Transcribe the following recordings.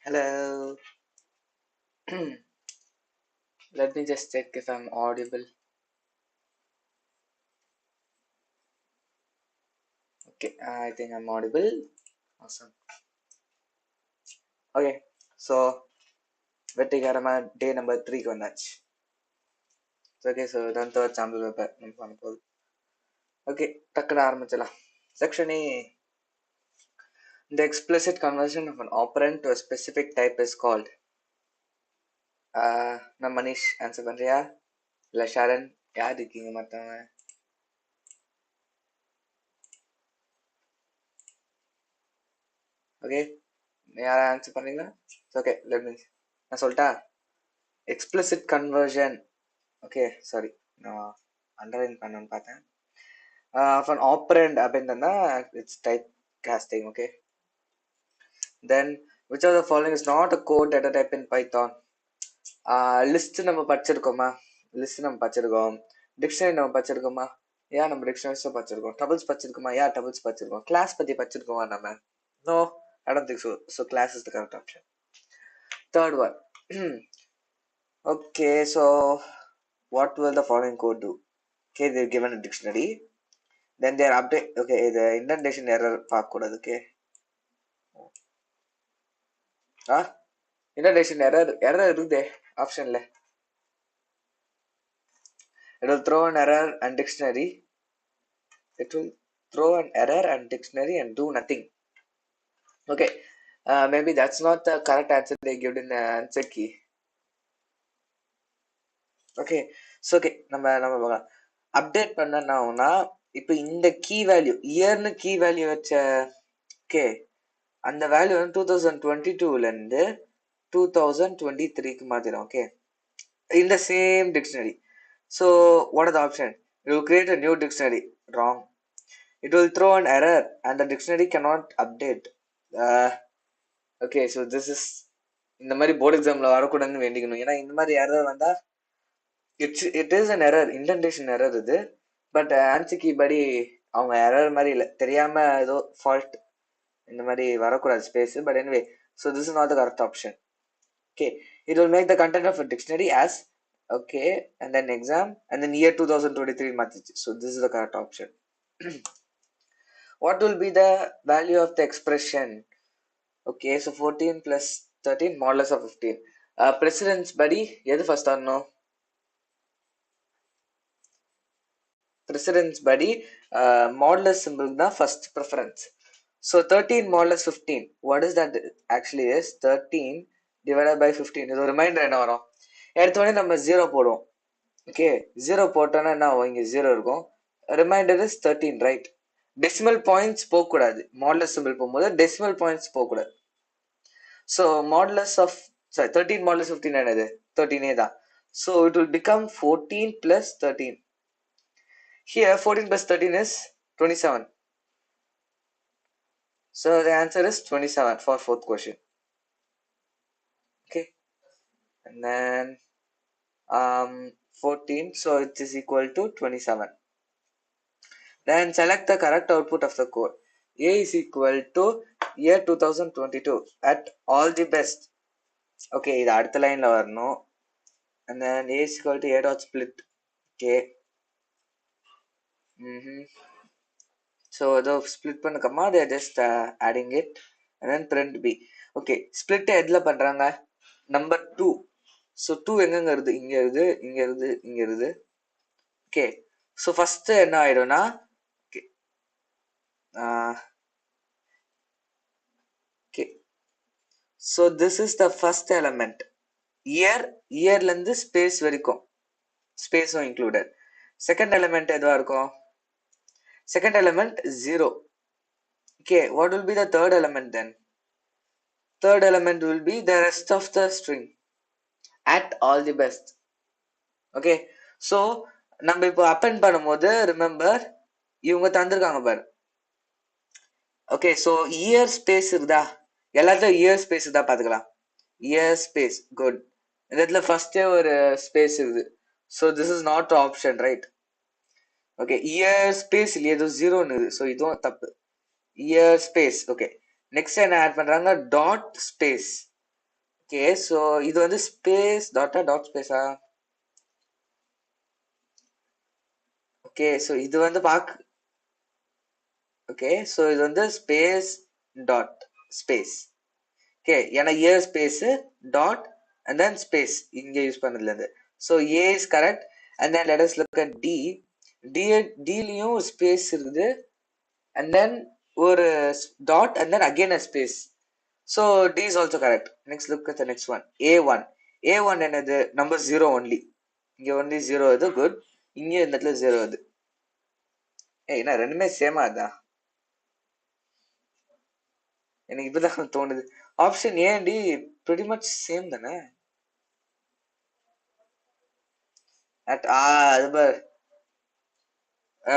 Hello. Let me just check if I'm audible. Okay, I think I'm audible. Awesome. Okay, so வெற்றிகரமா டே number 3க்கு வந்தாச்சு. Okay, so இதான் third sample paper நம்ம பண்ண போகுது. Okay, டக்குன்னு ஆரம்பிச்சலாம். Section A. The explicit conversion of an operand to a specific type is called. நான் Manish answer பண்றியா? இல்லை ஷரண் யார் இருக்கீங்க மற்றவங்க? ஓகே, யாரை ஆன்சர் பண்ணுறீங்களா? ஓகே, நான் சொல்லிட்டா explicit conversion. ஓகே, சாரி, நான் அண்டர்லைன் பண்ணணும்னு பார்த்தேன். of an operand அப்படின்னா it's type casting. Okay, then which of the following is not a code data type in Python? List நம்ம படிச்சிருக்கோமா? லிஸ்ட் நம்ம படிச்சிருக்கோம். டிக்ஷனரி நம்ம படிச்சிருக்கோமா? ஏன் நம்ம டிக்ஷனரிஸும் படிச்சிருக்கோம். டபுள்ஸ் படிச்சிருக்கோமா? ஏன் டபுள்ஸ் படிச்சிருக்கோம். கிளாஸ் பற்றி படிச்சிருக்கோமா நம்ம? No, I don't think so. So class is the correct option. Third one. Okay, so what will the following code do? Okay, they're given a dictionary. Then they are update. Okay, the indentation error பார்க்கக்கூடாது. Okay, indentation error இருக்குதே ஆப்ஷன்ல. It will throw an error and dictionary. It will throw an error and dictionary and do nothing. Okay, maybe that's not the correct answer they give in the answer key. Okay, so okay, நம்ம update பண்ணனா இப்போ இந்த key value இயர்னு key value வச்ச okay அந்த value வந்து 2022லேருந்து 2023க்கு மாத்திரும். Okay, in the same dictionary. So what are the option? It will create a new dictionary. Wrong. It will throw an error and the dictionary cannot update. Okay, so this is இந்த மாதிரி board எக்ஸாம்ல வரக்கூடாதுன்னு வேண்டிக்கணும். ஏன்னா இந்த மாதிரி error வந்தா it is an error, indentation error இது. But answer key படி அவங்க எரர் மாதிரி இல்லை, தெரியாம ஏதோ ஃபால்ட் இந்த மாதிரி வரக்கூடாது space. But anyway, so this is not the correct option. Okay, it will make the content of a dictionary as okay, and then exam, and then year 2023 maths. So this is the correct option. What will be the value of the expression? Okay, so 14 plus 13 modulus of 15. Precedence buddy, எது first ஆனோ? Precedence buddy, modulus symbol தான் first preference. So 13 modulus 15. What is that actually is? 13 divided by 15. இது ஒரு reminder என்ன வரும்? எடுத்தோடனே நம்ம 0 போடுவோம். Okay, 0 போட்டோன்னா என்ன ஆகும்? இங்கே 0 இருக்கும். Reminder is 13, right? Decimal points போகக்கூடாது. மாடுலஸ் சிம்பிள் போகும்போது டெசிமல் பாயிண்ட்ஸ் போகக்கூடாது. ஸோ மாடுலஸ் ஆஃப் 13 மாடுலஸ் 15 என்னது? 13 தான். So it will become 14 plus 13. Here 14 plus 13 is 27. So the answer is 27 for fourth question. Okay, and then 14, so it is equal to 27. Then select the correct output of the code. A is equal to year 2022 at all the best. Okay, இது அடுத்த லைன்ல வரணும். And then A is equal to A dot split. Okay. So the split பண்ணக்கமா they are just adding it and then print B. Okay, split எதுல பண்றாங்க? Number 2. So 2 எங்கங்க இருக்கு? இங்க இருக்கு, இங்க இருக்கு, இங்க இருக்கு. Okay, so first என்ன ஆயிடும்னா okay, so this is the first element. இயர்ல இருந்து ஸ்பேஸ் வரைக்கும், ஸ்பேஸும் இன்க்ளூடட். செகண்ட் எலிமெண்ட் எதுவா இருக்கும்? Second element 0. Okay, what will be the third element then? Third element will be the rest of the string at all the best. Okay, so நம்ம இப்போ append பண்ணும்போது remember இவங்க தந்திருக்காங்க பாரு. Okay, so year space இருக்குதா? எல்லாத்தையும் year space தான் பார்த்துக்கலாம். Year space, good. இந்த இடத்துல ஃபர்ஸ்டே ஒரு ஸ்பேஸ் இருக்குது. So this is not option, right? Okay, year space இல்லையே, ஏதோ 0ன்னு. ஸோ இதுவும் தப்பு. Year space. ஓகே, நெக்ஸ்ட் என்ன ஆட் பண்றாங்க? Dot space. Okay, so இது வந்து space dot space ஆ? Okay, so இது வந்து okay, so இது வந்து space dot space. Okay, ஏன்னா a space dot and then space இங்க யூஸ் பண்ணதுல இருந்து. So a is correct and then let us look at d. D லயும் space இருக்குது and then ஒரு dot and then again a space. So D is also correct. Next look at the next one. A1. A1 என்னது number 0 only. இங்க only 0 இது good. இங்க இந்த இடத்துல 0 இது. என்ன ரெண்டுமே சேமா அதான். எனக்கு இப்பதான் தோணுது. Option A D pretty much same தானே? அது பார்.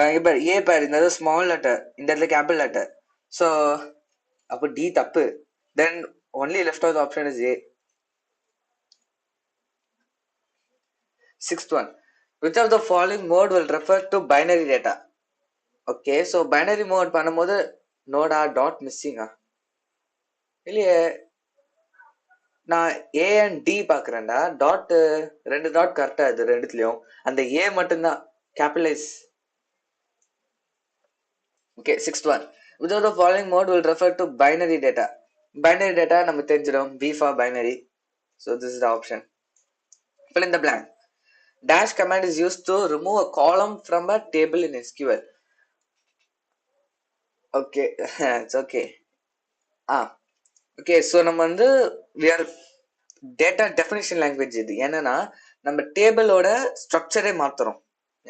இங்க பார் ஏ பார் இந்த ஸ்மால் லெட்டர் இந்த இடத்துல கேபிட்டல் லெட்டர். So அப்போ டி தப்பு. Then only left out option is A. Sixth one. Which of the following mode will refer to binary data? Okay, so binary mode பண்ணும்போது நோடா dot மிஸ்ஸிங்கா? இல்லையே, நான் ஏ அண்ட் டி பாக்குறேன்டா. டாட் ரெண்டு dot கரெக்டா இது ரெண்டுத்துலயும். அந்த ஏ மட்டும்தான் capitalise. Okay, sixth one. Which of the following mode will refer to binary data? Binary data நம்ம தெரிஞ்சிடும். B for binary. So this is the option. Fill in the blank. Dash command is used to remove a column from a table in SQL. Okay, it's okay. Okay, so நம்ம வந்து we are data definition language. இது என்னன்னா நம்ம டேபிளோட ஸ்ட்ரக்சரே மாத்துறோம்.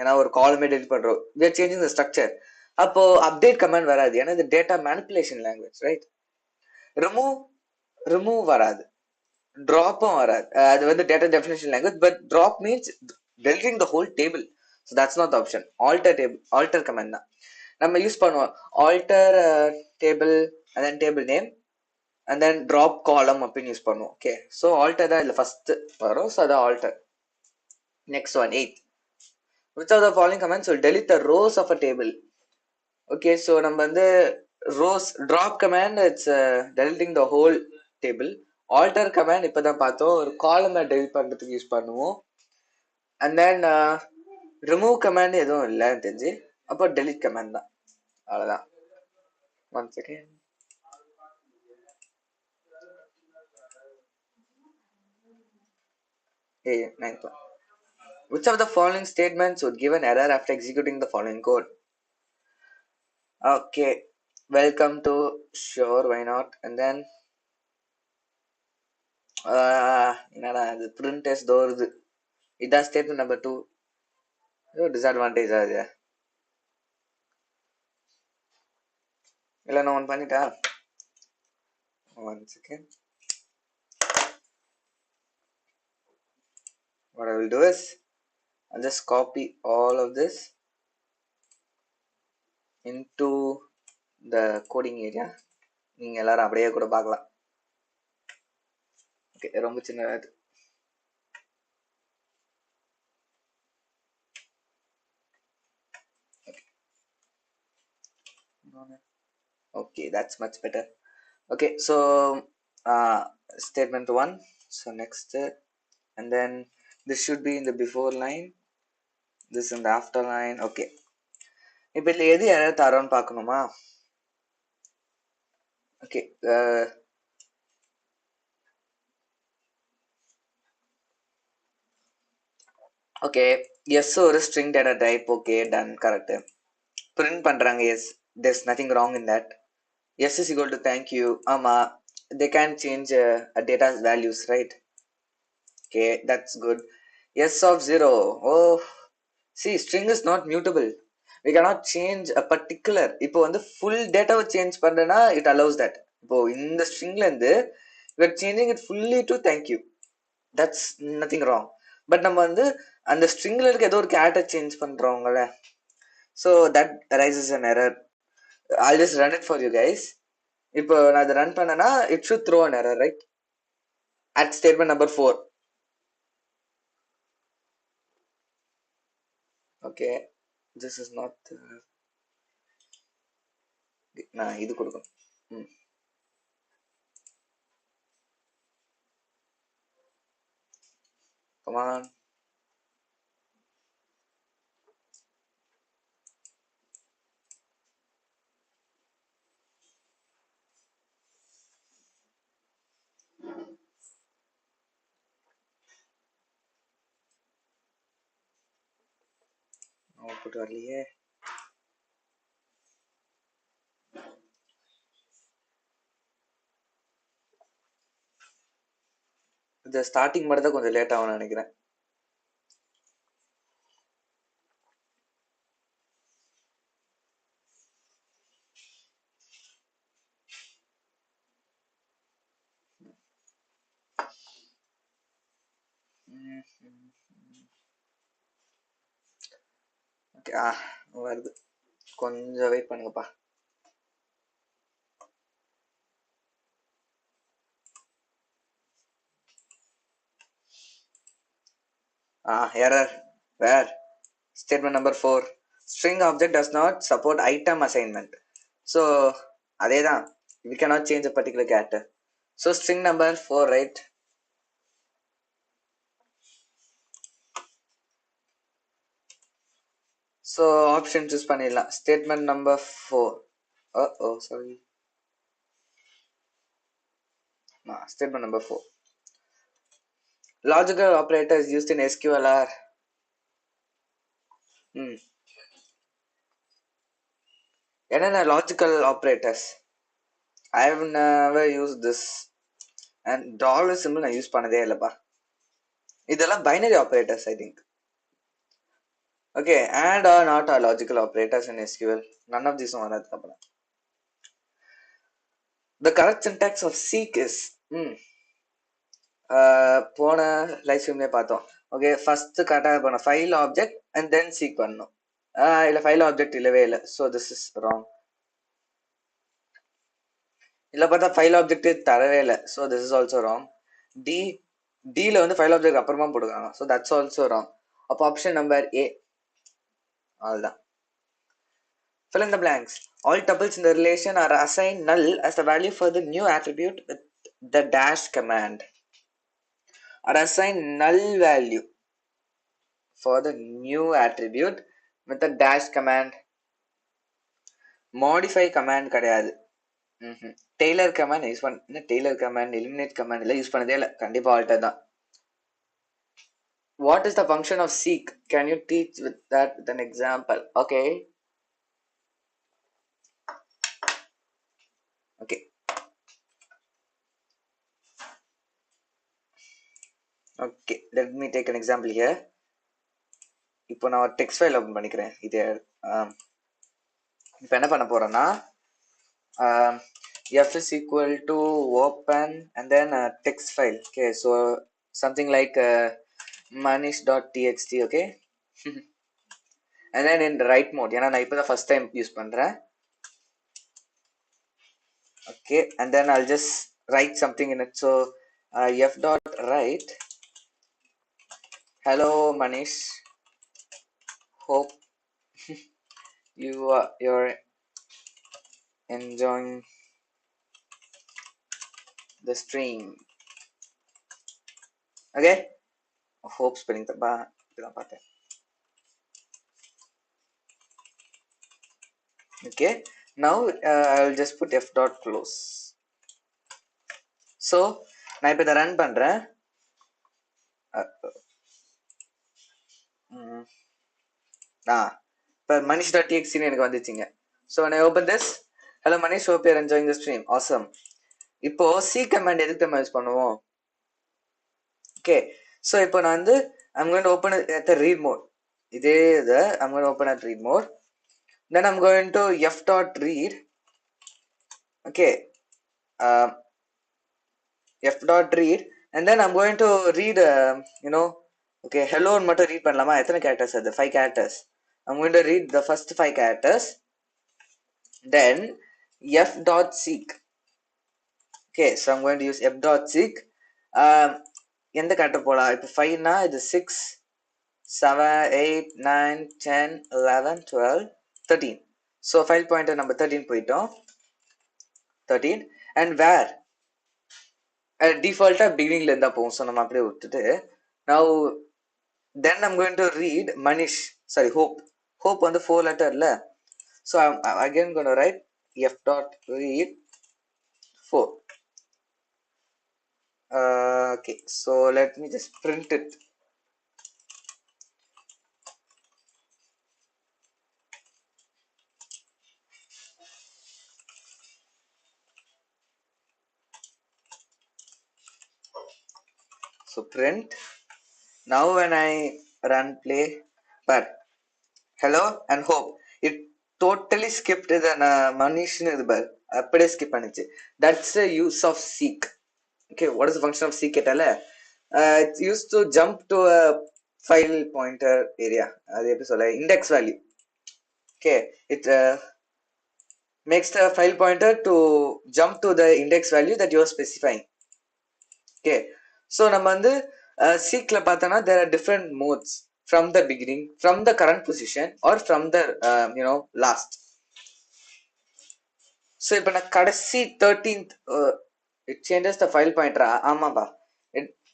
ஏன்னா ஒரு காலமே delete பண்றோம், we are changing the structure. அப்போ அப்டேட் கமாண்ட் வராது, ஏன்னா இது data manipulation language, right? Remove remove வராது, ட்ராப்பும் வராது. அது வந்து data definition language. But drop means deleting the whole table. So that's not option. Alter command தான் நம்ம யூஸ் பண்ணுவோம். Alter table and then table name and then drop column அப்படின்னு use பண்ணுவோம். Okay, so alter தான் இதில் first வரும். So அதான் alter. Next one, 8th. Which of the following commands will delete the rows of a table? Okay, so நம்ம வந்து rows drop command, it's deleting the whole table. alter command இப்பதான் பார்த்தோம், ஒரு காலம் delete பண்றதுக்கு use பண்ணுவோம். and then remove command எதுவும் இல்லைன்னு தெரிஞ்சு, அப்போ delete command தான். அவ்வளோதான். One second. ninth one. Which of the following statements would give an error after executing the following code? Okay, welcome to, sure, why not, and then என்னடா அது print test வருது. இதான் ஸ்டேட்மெண்ட் நம்பர் 2. டிஸ்அட்வான்டேஜ் ஆகுது. இல்லை நான் one பண்ணிட்டா. One second. What I will do is I'll just copy all of this into the coding area. நீங்க எல்லாரும் அப்படியே கூட பார்க்கலாம். ஓகே, ரொம்ப சின்னது. Okay, that's much better. Okay, so statement 1. So next, and then this should be in the before line, this in the after line. Okay, இப்போ இதில் எது எரர் தரோன்னு பார்க்கணுமா? ஓகே, ஓகே, எஸ் ஒரு string data type. Okay, done, correct. Print பண்றாங்க, yes, there's nothing wrong in that. yes is equal to thank you. ஆமா, they can change data's values, right? okay, that's good. yes of 0. oh, see, string is not mutable. we cannot change a particular. இப்போ வந்து full data change பண்றேன்னா it allows that. இப்போ இந்த stringல இருந்து we are changing it fully to thank you. that's nothing wrong. But நம்ம வந்து அந்த stringல இருக்க ஏதோ ஒரு கேரக்டர் சேஞ்ச் பண்றோம்ல, so that arises an error. I'll just run it for you guys. இப்போ நான் இதை ரன் பண்ணனா it should throw an error, right? at statement number 4. okay, this is not நான் இது கொடுக்கணும். come on. Output வரலையே. இந்த ஸ்டார்டிங் மட்டும் தான் கொஞ்சம் லேட் ஆகும்னு நினைக்கிறேன். ஓகே, வருது, கொஞ்சம் வெயிட் பண்ணுங்கப்பா. Error. Where? Statement number 4. String object does not support item assignment. So, அதேதான். We cannot change a particular character. So, string number 4, right? So, option choose பண்ணிடலாம். Statement number 4. Sorry. Statement number 4. Logical operator is used in SQLR. என்னென்ன logical operators? I have never used this. And dollar symbol நான் use பண்ணதே இல்லப்பா. இதெல்லாம் binary operators, I think. Okay, and or not are logical operators in SQL. None of these are. The correct syntax of seek is போன live ஸ்ட்ரீம்ல பார்த்தோம். Okay, first கரெக்டாக பண்ண file object and then seek பண்ணணும். இல்லை file object இல்லவே இல்லை. So this is wrong. இல்லை பார்த்தா ஃபைல் ஆப்ஜெக்ட் தரவே இல்லை. So this is also wrong. டியில் வந்து ஃபைல் ஆப்ஜெக்ட் அப்புறமா போட்டுக்காங்க. So that's also wrong. அப்போ ஆப்ஷன் நம்பர் ஏ. அவ்வளோதான். Fill in the blanks. All tuples in the relation are assigned null as the value for the new attribute with the dash command. Are assigned null value for the new attribute with the dash command. Modify command கிடையாது. Taylor command use பண்ண, Taylor command eliminate command எல்லாம் use பண்ணதே இல்லை. கண்டிப்பா alter தான். What is the function of seek? Can you teach with that with an example? Okay. Okay, let me take an example here. இப்போ நான் text file open பண்ணிக்கிறேன். இது இப்போ என்ன பண்ண போறேன்னா f is equal to open and then text file. Okay, so something like manish.txt. okay. And then in write mode, ஏன்னா நான் இப்போ தான் ஃபர்ஸ்ட் டைம் யூஸ் பண்றேன். Okay, and then I'll just write something in it. So f dot write hello Manish, hope you're enjoying the stream. Okay, hope spelling தப்பா இப்பதான் பார்த்தேன். Okay, now I'll just put f dot close. So நான் இப்போ இதை run பண்றேன். இப்போ manish.txt எனக்கு வந்துச்சுங்க. So when I open this, hello Manish, hope you're enjoying the stream. Awesome. இப்போ c command எதுக்கு நம்ம யூஸ் பண்ணுவோம்? Okay, so இப்போ நான் வந்து I'm going to open it at the read mode. இதே இதை I'm going to open at read mode. Then I'm going to f dot read. Okay, f dot read, and then I'm going to read okay, hello மட்டும் read பண்ணலாமா? எத்தனை characters அது? 5 characters. I'm going to read the first 5 characters. Then f dot seek. Okay, so I'm going to use f dot seek. எந்த character போலாம்? இப்போ 5 னா இது 6 7 8 9 10 11 12 13. So file pointer number 13 போயிட்டோம். 13 and where default beginning ல இருந்தா போகும். ஸோ நம்ம அப்படியே விட்டுட்டு Now then I'm going to read Manish, sorry, hope on the 4 letter la. So I'm again going to write f dot read 4. Okay, so let me just print it. So print. Now when I run play, but hello and hope, it totally skipped the Manish bar. Appade skip panichu. That's the use of seek. Okay, what is the function of seek etala? It's used to jump to a file pointer area. Index value. Okay, it makes the file pointer to jump to the index value that you are specifying. Okay, so நம்ம வந்து seekல பார்த்தோம்னா there are different modes from the beginning, from the current position or from the last. So இப்போ நான் கடைசி 13th it changes the file pointer. ஆமாப்பா,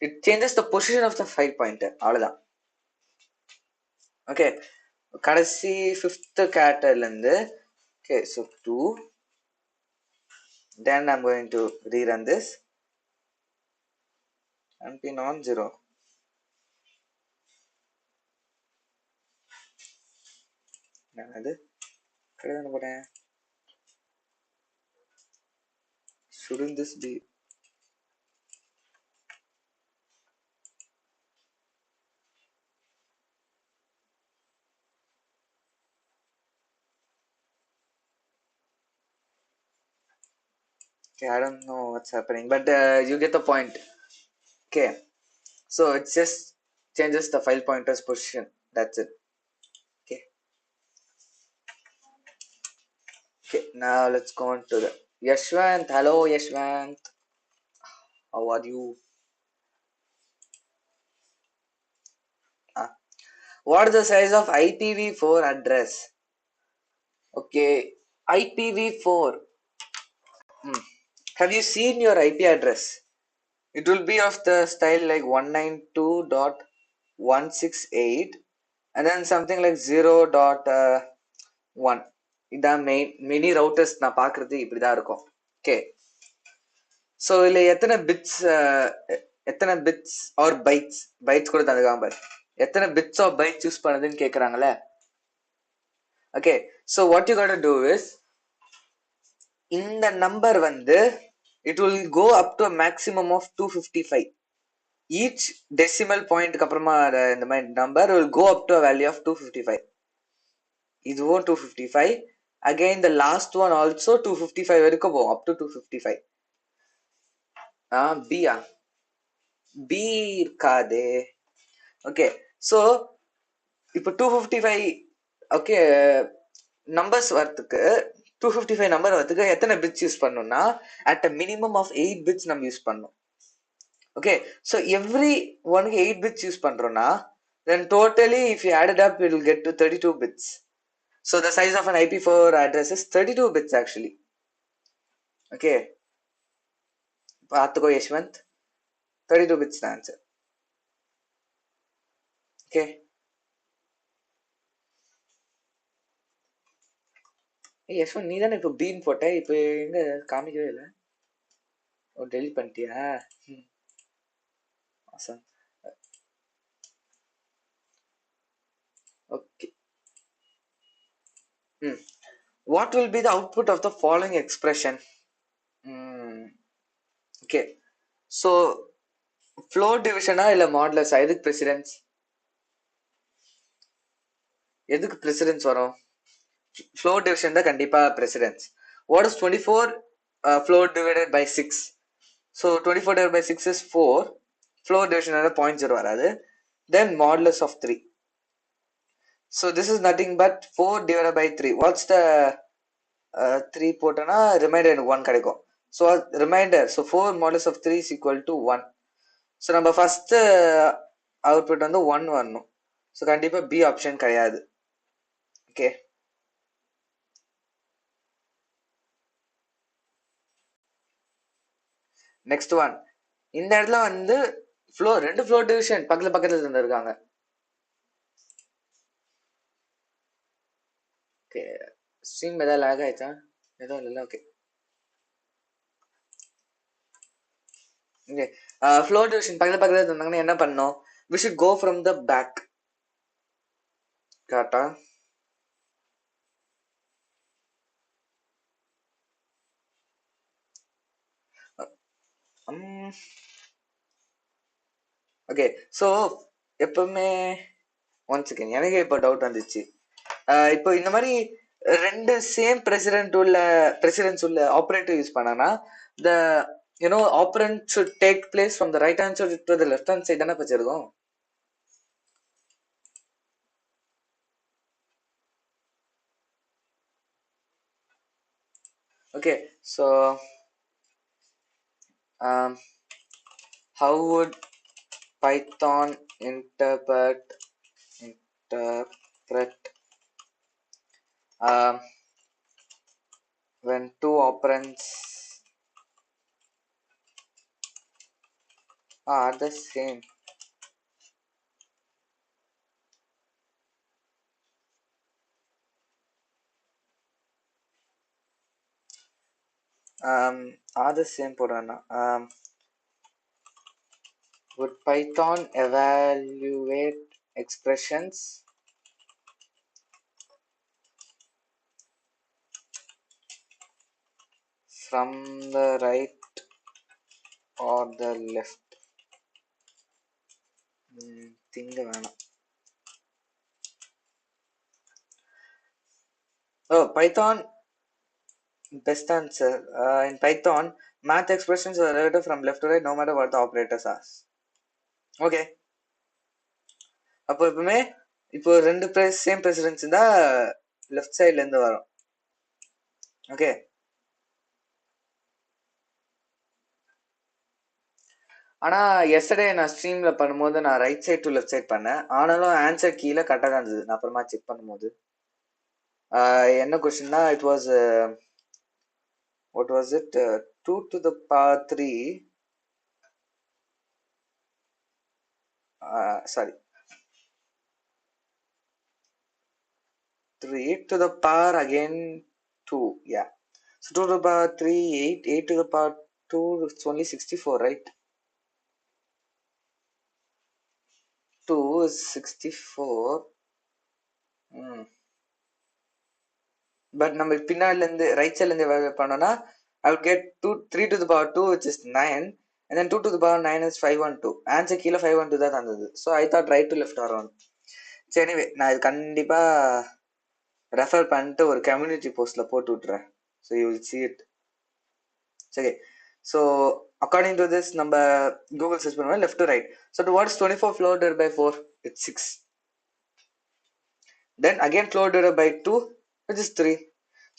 it changes the position of the file pointer. அவ்வளவுதான். Okay, கடைசி 5th characterல இருந்து. Okay, so 2. Then I'm going to rerun this and pin on 0. என்னது கடைதான போட்டேன். Shouldn't this be? Okay, I don't know what's happening, but you get the point. Okay, so it just changes the file pointer's position. That's it. Okay. Okay, now let's go on to the Yashwant. Hello, Yashwant. How are you? What is the size of IPv4 address? Okay, IPv4. Have you seen your IP address? It will be of the style like 192.168 and then something like 0.1. இதான் many routers நான் பார்க்கறது இப்படிதான் இருக்கும். Okay, so இதில் எத்தனை bits R bytes கூட தந்துக்காம பாரு, எத்தனை பிட்ஸ் ஆர் பைட்ஸ் யூஸ் பண்ணுதுன்னு கேட்குறாங்களே. Okay, so what you got to is, இந்த நம்பர் வந்து it will go up to a maximum of 255. Each decimal point அப்புறமா இந்த மாதிரி number will go up to a value of 255. இதுவும் 255. Again the last one also 255 வரைக்கும் போகும், up to 255. B இருக்காதே. Okay, so இப்போ 255 ஓகே நம்பர்ஸ் வரத்துக்கு 255 number வரதுக்கு எத்தனை பிட்ஸ் யூஸ் பண்ணணும்னா at a minimum of 8 bits நம்ம யூஸ் பண்ணணும். ஓகே, ஸோ எவ்ரி ஒனுக்கு 8 bits யூஸ் பண்றோம்னா then totally if you add it up it will get to 32 bits. So the size of an IP4 address is 32 bits actually. Okay, பார்த்துக்கோ Yashwant, 32 bits the answer. Okay, Yashwant நீ தானே இப்போ been போட்ட, இப்போ எங்க காமிக்கவே இல்லை. ஓ, டெலிட் பண்ணிட்டியா? awesome. Okay. What will be the output of the following expression? Okay, so floor division இல்ல modulus எதுக்கு precedence? எதுக்கு precedence வரும்? floor division தான் கண்டிப்பா precedence. What is 24 floor divided by 6? So 24 divided by 6 is 4. floor division 0.0 வராது. Then modulus of 3. So this is nothing but 4 divided by 3. What's the 3 போட்டோன்னா remainder 1 கிடைக்கும். So remainder, so 4 modulus of 3 is equal to 1. So நம்ம first output வந்து 1 வரணும். So கண்டிப்பா B option கிடையாது. Okay, next one. இந்த இடத்துல வந்து ரெண்டு ஃப்ளோ டிவிஷன் பக்கத்துல இருந்திருக்காங்க. ஓகே, ஸ்ட்ரீம் ஏதாவது லாக் ஆயிடுச்சா? எதுவும் இல்லை. ஓகே ஓகே, ஃப்ளோ டிவிஷன் பக்கத்துல இருந்தாங்கன்னா என்ன பண்ணோம்? We should go from the back. கரெக்டா? ஓகே, ஸோ எப்பவுமே ஒன் செகண்ட், எனக்கு இப்போ டவுட் வந்துச்சு. இப்போ இந்த மாதிரி ரெண்டு சேம் பிரசிடென்ட்ஸ் உள்ள ஆப்ரேட்டர் யூஸ் பண்ணானா the operand should take place from the right hand side to the left hand side தானே வச்சிருக்கோம். Okay, so how would Python interpret when two operands are the same? Are the same போடுறேன்னா would Python evaluate expressions from the right or the left? திங்க வேணாம். Python best answer. In Python, math expressions are related from left to right no matter what the operators are. Okay, அப்போ எப்பவுமே இப்போ ரெண்டு same presidents இருந்தா left சைட்ல இருந்து வரும். ஓகே, ஆனா எஸ்டர்டே நான் ஸ்ட்ரீம்ல பண்ணும்போது நான் right side to left side பண்ணேன். ஆனாலும் ஆன்சர் கீழே கரெக்டாக தான் இருந்தது. நான் அப்புறமா செக் பண்ணும்போது என்ன கொஸ்டின்னா it was what was it 2 to the power 3 sorry 3 to the power again 2. Yeah, so 2 to the power 3 8, 8 to the power 2, it's only 64, right? 2 is 64. But நம்ம பின்னாடில இருந்து ரைட் சைட்ல இருந்து எவாலுவேட் பண்ணோம்னா I would get 3 to the power 2 which is 9 and then 2 to the power 9 is 512. Answer கீழே 512 தான் தந்தது. So I thought right to left வரும். சரி, எனிவே நான் இது கண்டிப்பா ரெஃபர் பண்ணிட்டு ஒரு கம்யூனிட்டி போஸ்ட்ல போட்டு விட்டுறேன். So you will see it. சரி, ஸோ அக்கார்டிங் டு திஸ் நம்ம கூகுள் சர்ச் பண்ணுவோம் left to right. So to watts 24 floor divided by 4? It's 6. Then again floor divided by 2 which is 3.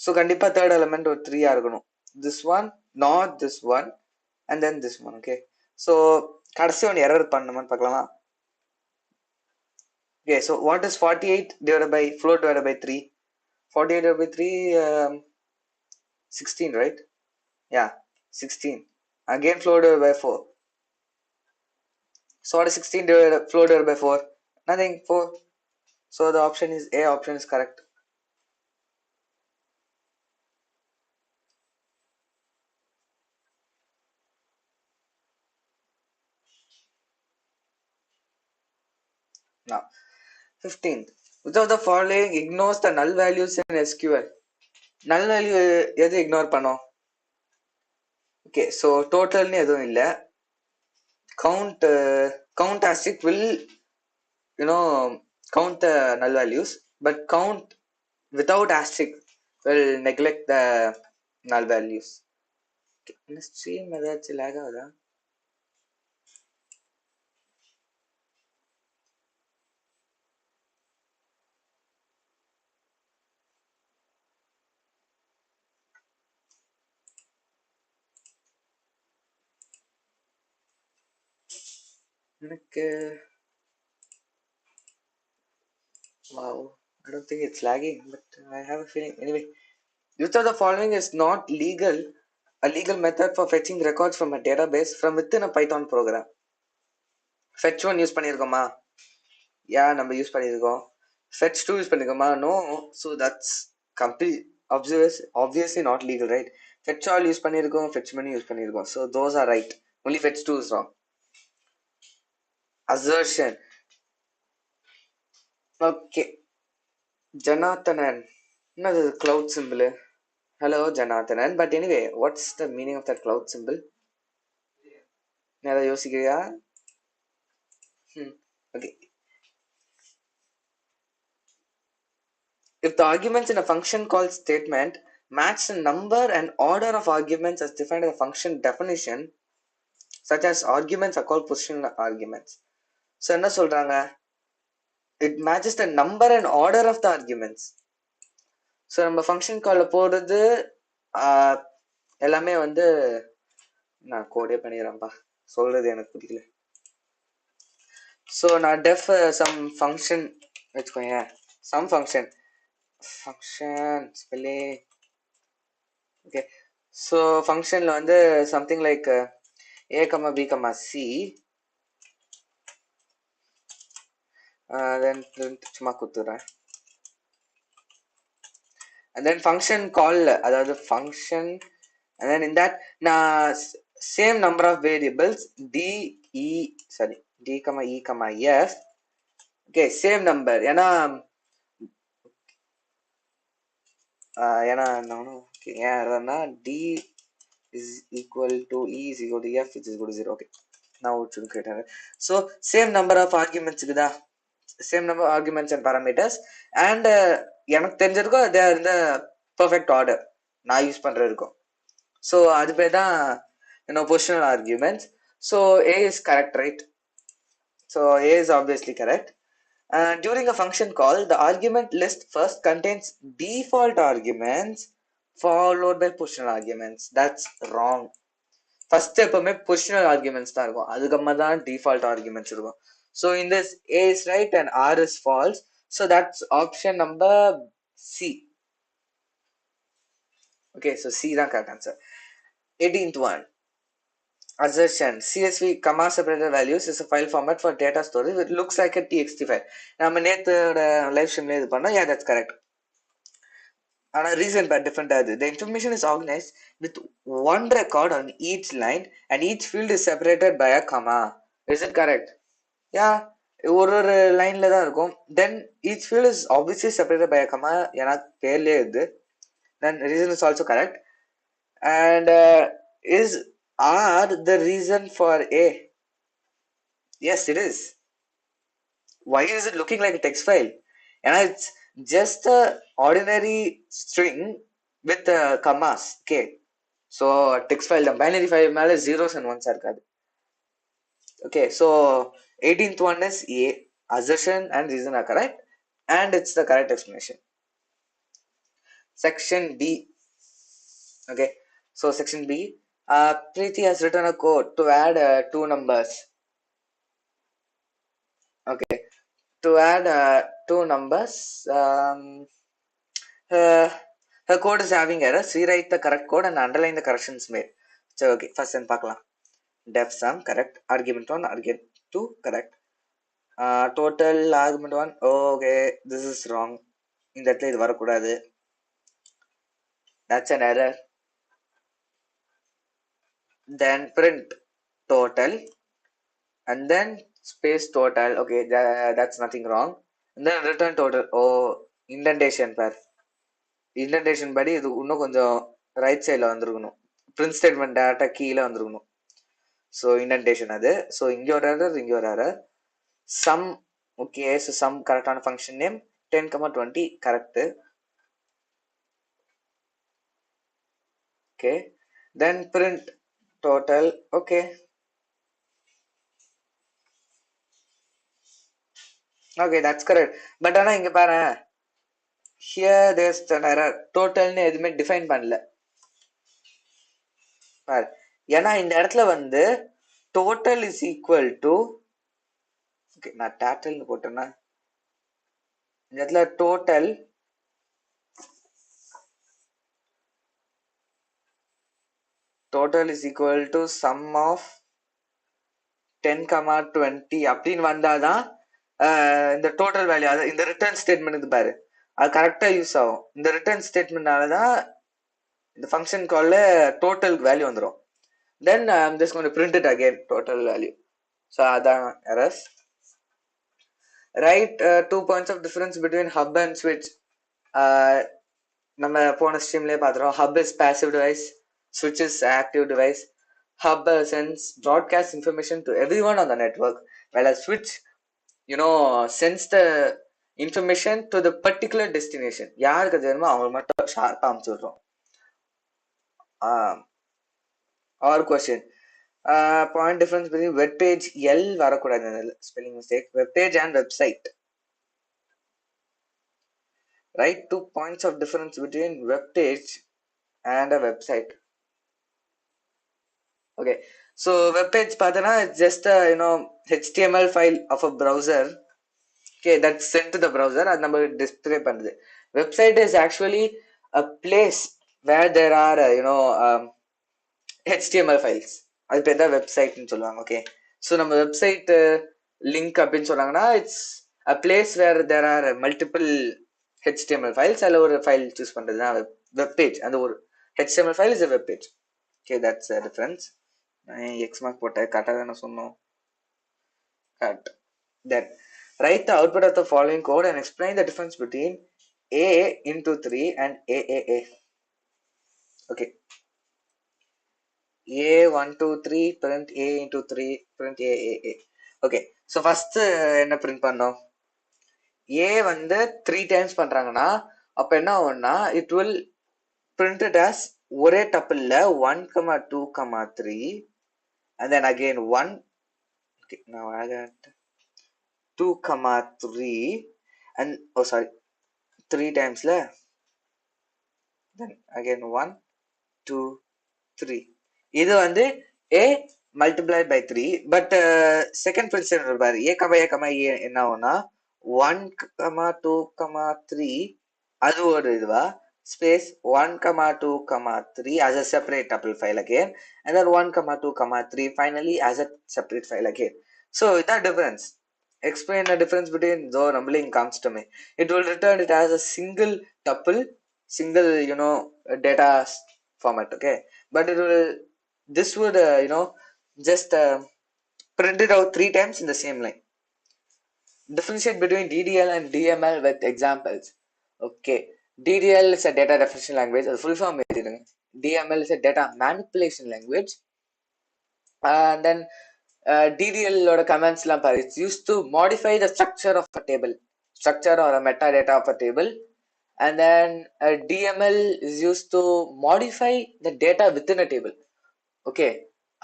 So கண்டிப்பா third element ஒரு 3 இருக்கணும். This one, not this one, and then this one. Okay, so கடைசி ஒன்று error பண்ணுமான்னு பார்க்கலாமா? Okay, so what is 48 divided by floor divided by 3? 48 divided by 3 16, right? Yeah, 16. Again floor divided by 4. So what is 16 divided floor divided by 4? Nothing, 4. So the option is A, option is correct. Now 15th, which of the following ignores the null values in SQL? null value எது ignore பண்ணோம்? Okay, so டோட்டல்னு எதுவும் இல்லை. count asterisk will count the null values, but count without asterisk will neglect the null values. Stream ஏதாச்சும் லேக் ஆகுதா? எனக்கு wow, I don't think it's lagging, but I have a feeling. Anyway, which of the following is not a legal method for fetching records from a database from within a Python program? fetch 1 use பண்ணியிருக்கோமா? Yeah, நம்ம use பண்ணியிருக்கோம். fetch 2 use பண்ணியிருக்கோமா? No. So that's complete obviously not legal, right? fetch all use பண்ணியிருக்கோம், fetch many use பண்ணியிருக்கோம். So those are right. Only fetch 2 is wrong. Assertion. Okay. Janathanan. Another cloud symbol. Hello, Janathanan. But anyway, what's the meaning of that cloud symbol? ஏதாவது யோசிக்கிறியா? Okay. If the arguments in a function call statement match the number and order of arguments as defined in the function definition, such as arguments are called positional arguments. So என்ன சொல்றாங்க? It matches the number and order of the arguments. So நம்ம function கால்ல போடுறது எல்லாமே வந்து நான் கோடே பண்ணிடுறேன்ப்பா, சொல்றது எனக்கு பிடிக்கல. ஸோ நான் சம் ஃபங்க்ஷன் வச்சுக்கோங்க, சம் ஃபங்க்ஷன் ஸ்பெல்லே. ஓகே, ஸோ ஃபங்க்ஷனில் வந்து something like a, b, c, then சும்மா கொடுத்துறேன். and then function call, அதாவது function, and then in that நான் same number of variables d, e, f, okay, same number. ஏன்னா d is equal to e is equal to f which is equal to 0. Okay, now it should create. So same number of arguments இருக்குதா, same number of arguments and parameters, and எனக்கு தெரிஞ்சிருக்கும் they are in the perfect order நான் use பண்றதுக்கும். So அது பேர் தான் positional arguments. So a is correct, right? So a is obviously correct. During a function call, the argument list first contains default arguments followed by positional arguments. That's wrong. First எப்பவுமே positional arguments தான் இருக்கும், அதுக்கப்புறமா தான் default arguments இருக்கும். So in this a is right and r is false. So that's option number C. Okay, so C தான் correct answer. 18th one. Assertion. CSV comma separated values is a file format for data storage. It looks like a txt file. நம்ம நேத்தோட live ஸ்ட்ரீம்ல இது பண்ணோம். Yeah, that's correct. ஆனா reason but different ஆகுது. The information is organized with one record on each line and each field is separated by a comma. Is it correct? Yeah, ஒரு லைன்ல தான் இருக்கும். Then each field is obviously separated by a comma. ஏன்னா பேர்லயே இது. Then reason is also correct. And is R the reason for A? Yes, it is. Why is it looking like a text file? And it's just a ordinary string with commas. Okay, so text file, the binary file மேல zeros and ones இருக்காது. Okay, so 18th one is A. Assertion and reason are correct, and it's the correct explanation. Section B. Okay, so section B. Preeti has written a code to add two numbers. Okay, to add two numbers. Her code is having errors. Rewrite the correct code and underline the corrections made. So okay, first and பார்க்கலாம். Def sum correct, argument 1, argument 2 correct, total argument 1. Okay, this is wrong. இந்த இடத்துல இது வரக்கூடாது. That's an error. Then print total and then space total. Okay, that's nothing wrong. And then return total. Oh, indentation pair. Indentation படி இது இன்னும் கொஞ்சம் right சைடில் வந்துருக்கணும். Print statement டேரக்டாக கீழே வந்துருக்கணும். ஸோ இன்டென்டேஷன் அது. ஸோ இங்கே ஒரு எரர், இங்கே ஒரு error. Sum okay, so sum கரெக்டான function name 10,20 correct. Okay, then print total. Okay okay, that's correct. But ஆனால் இங்கே பாரு, ஹியர் தேர்ஸ் an error. டோட்டல்னு எதுவுமே டிஃபைன் பண்ணல பாரு. ஏன்னா இந்த இடத்துல வந்து total is equal to, okay நான் டேட்டல்னு போட்டேன்னா இந்த இடத்துல total is equal to sum of 10,20 அப்படின்னு வந்தாதான் இந்த டோட்டல் வேல்யூ, அது இந்த ரிட்டர்ன் ஸ்டேட்மெண்ட் இது பாரு, அது கரெக்டா யூஸ் ஆகும். இந்த ரிட்டர்ன் ஸ்டேட்மெண்ட்னாலதான் இந்த ஃபங்க்ஷன் கால்ல டோட்டல் வேல்யூ வந்துடும். Then I'm just going to print it again total value. So அதான் errors. Right 2 points of difference between hub and switch. நம்ம போன ஸ்ட்ரீம்லேயே பார்த்துறோம். Hub is passive device, switch is active device. Hub sends broadcast information to everyone on the network, while a switch sends the information to the particular destination. யாருக்கு தெரியுமோ அவங்க மட்டும் ஷார்ப்பா அமுச்சு விடுறோம். Or question, point difference between web page, L வரக்கூடாது, spelling mistake, web page and website. Right, 2 points of difference between web page and a website. Okay, so web page பார்த்தனா it's just a HTML file of a browser, okay, that's sent to the browser, அது நம்ம display பண்ணுது. Website is actually a place where there are HTML files, அது பேர் தான் வெப்சைட்னு சொல்லுவாங்க. Okay, so நம்ம வெப்சைட் லிங்க் அப்படின்னு சொன்னாங்கன்னா it's a place where there are multiple HTML files, அதில் ஒரு ஃபைல் சூஸ் பண்ணுறது தான் வெப் பேஜ். அந்த ஒரு HTML file is a web page. Okay, that's a difference. X mark போட்டேன், கரெக்டாக தானே சொன்னோம். Correct. Then write the output of the following code and explain the difference between A into 3 and AAA. Okay, A 1 2 3 print A into 3 print A. Okay, so first என்ன print பண்ணோம், A வந்து 3 times பண்றாங்கன்னா அப்ப என்ன ஆகும்னா it will print it as ஒரே டப்பிள்ல 1, 2, 3 and then again 1. Okay, now I got 2, 3 and 3 times la, then again 1, 2, 3. இது வந்து A multiplied by 3, but second position பாரு, A, என்ன ஆகும்னா 1, 2, 3 அது ஒரு இதுவா space 1, 2, 3 as a separate tuple file again, and then 1, 2, 3 finally as a separate file again. So that difference, explain the difference between though numbering comes to me, it will return it as a single tuple, single data format. Okay, but it will, this would just print it out 3 times in the same line. Differentiate between DDL and DML with examples. Okay, DDL is a data definition language, the full form is DML is a data manipulation language, and then DDL or commands it's used to modify the structure of a table, structure or a metadata of a table, and then DML is used to modify the data within a table. Okay,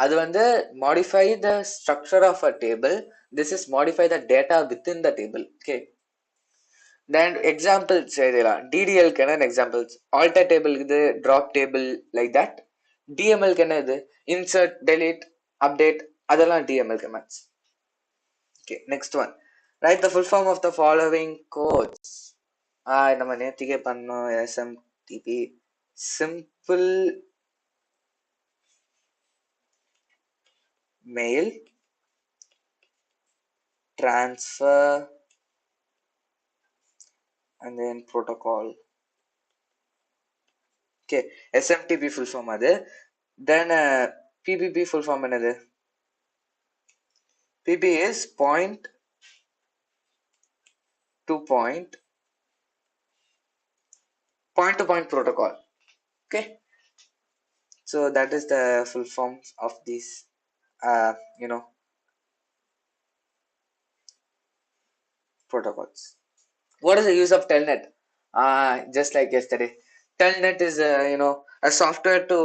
அது வந்து modify the structure of a table, this is modify the data within the table. Okay, then examples DDL can an examples alter table இது drop table like that. DML can இது insert, delete, update, அதெல்லாம் DML commands. Okay, next one, write the full form of the following codes. நம்ம நேத்திக்கே பண்ணோம், SMTP, simple mail transfer and then protocol. Okay, SMTP full form அது. Then PPP full form என்னது? PP is point to point protocol. Okay, so that is the full forms of these protocols. What is the use of telnet? Just like yesterday, telnet is a software to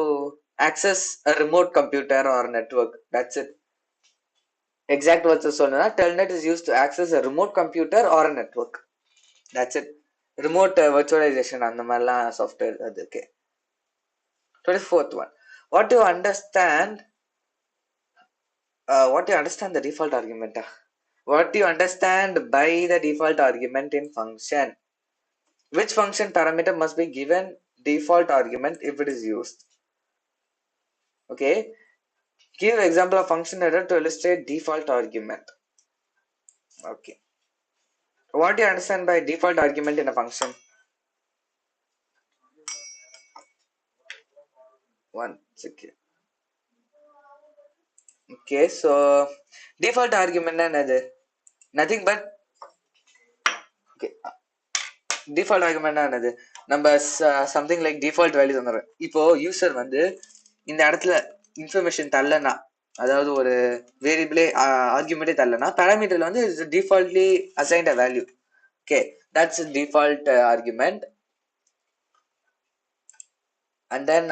access a remote computer or network. That's it. Exact words சொன்னா telnet is used to access a remote computer or a network. That's it. Remote virtualization அந்த மாதிரிலாம் software அது. Okay, 24th one, what do you understand the default argument? What do you understand by the default argument in function? Which function parameter must be given default argument if it is used? Okay, Give example of function error to illustrate default argument. Okay. What do you understand by default argument in a function? One second. Okay, so default argument என்னது? Nothing but okay. Default argument என்னது? நம்ம something like default value தந்துறோம். இப்போ user வந்து இந்த இடத்துல information தரலனா, அதாவது ஒரு வேரியபிளே ஆர்குமெண்டே தரலனா, பாராமீட்டர்ல வந்து it's defaultly assigned a value. Okay, that's a default argument. And then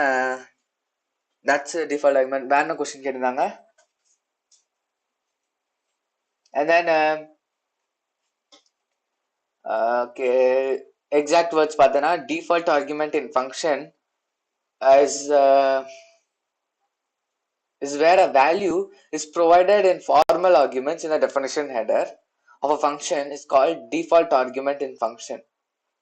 that's a default argument. வேற என்ன கொஸ்டின் கேட்டிருந்தாங்க? And then okay, exact words பார்த்தனா default argument in function is where a value is provided in formal arguments in the definition header of a function is called default argument in function.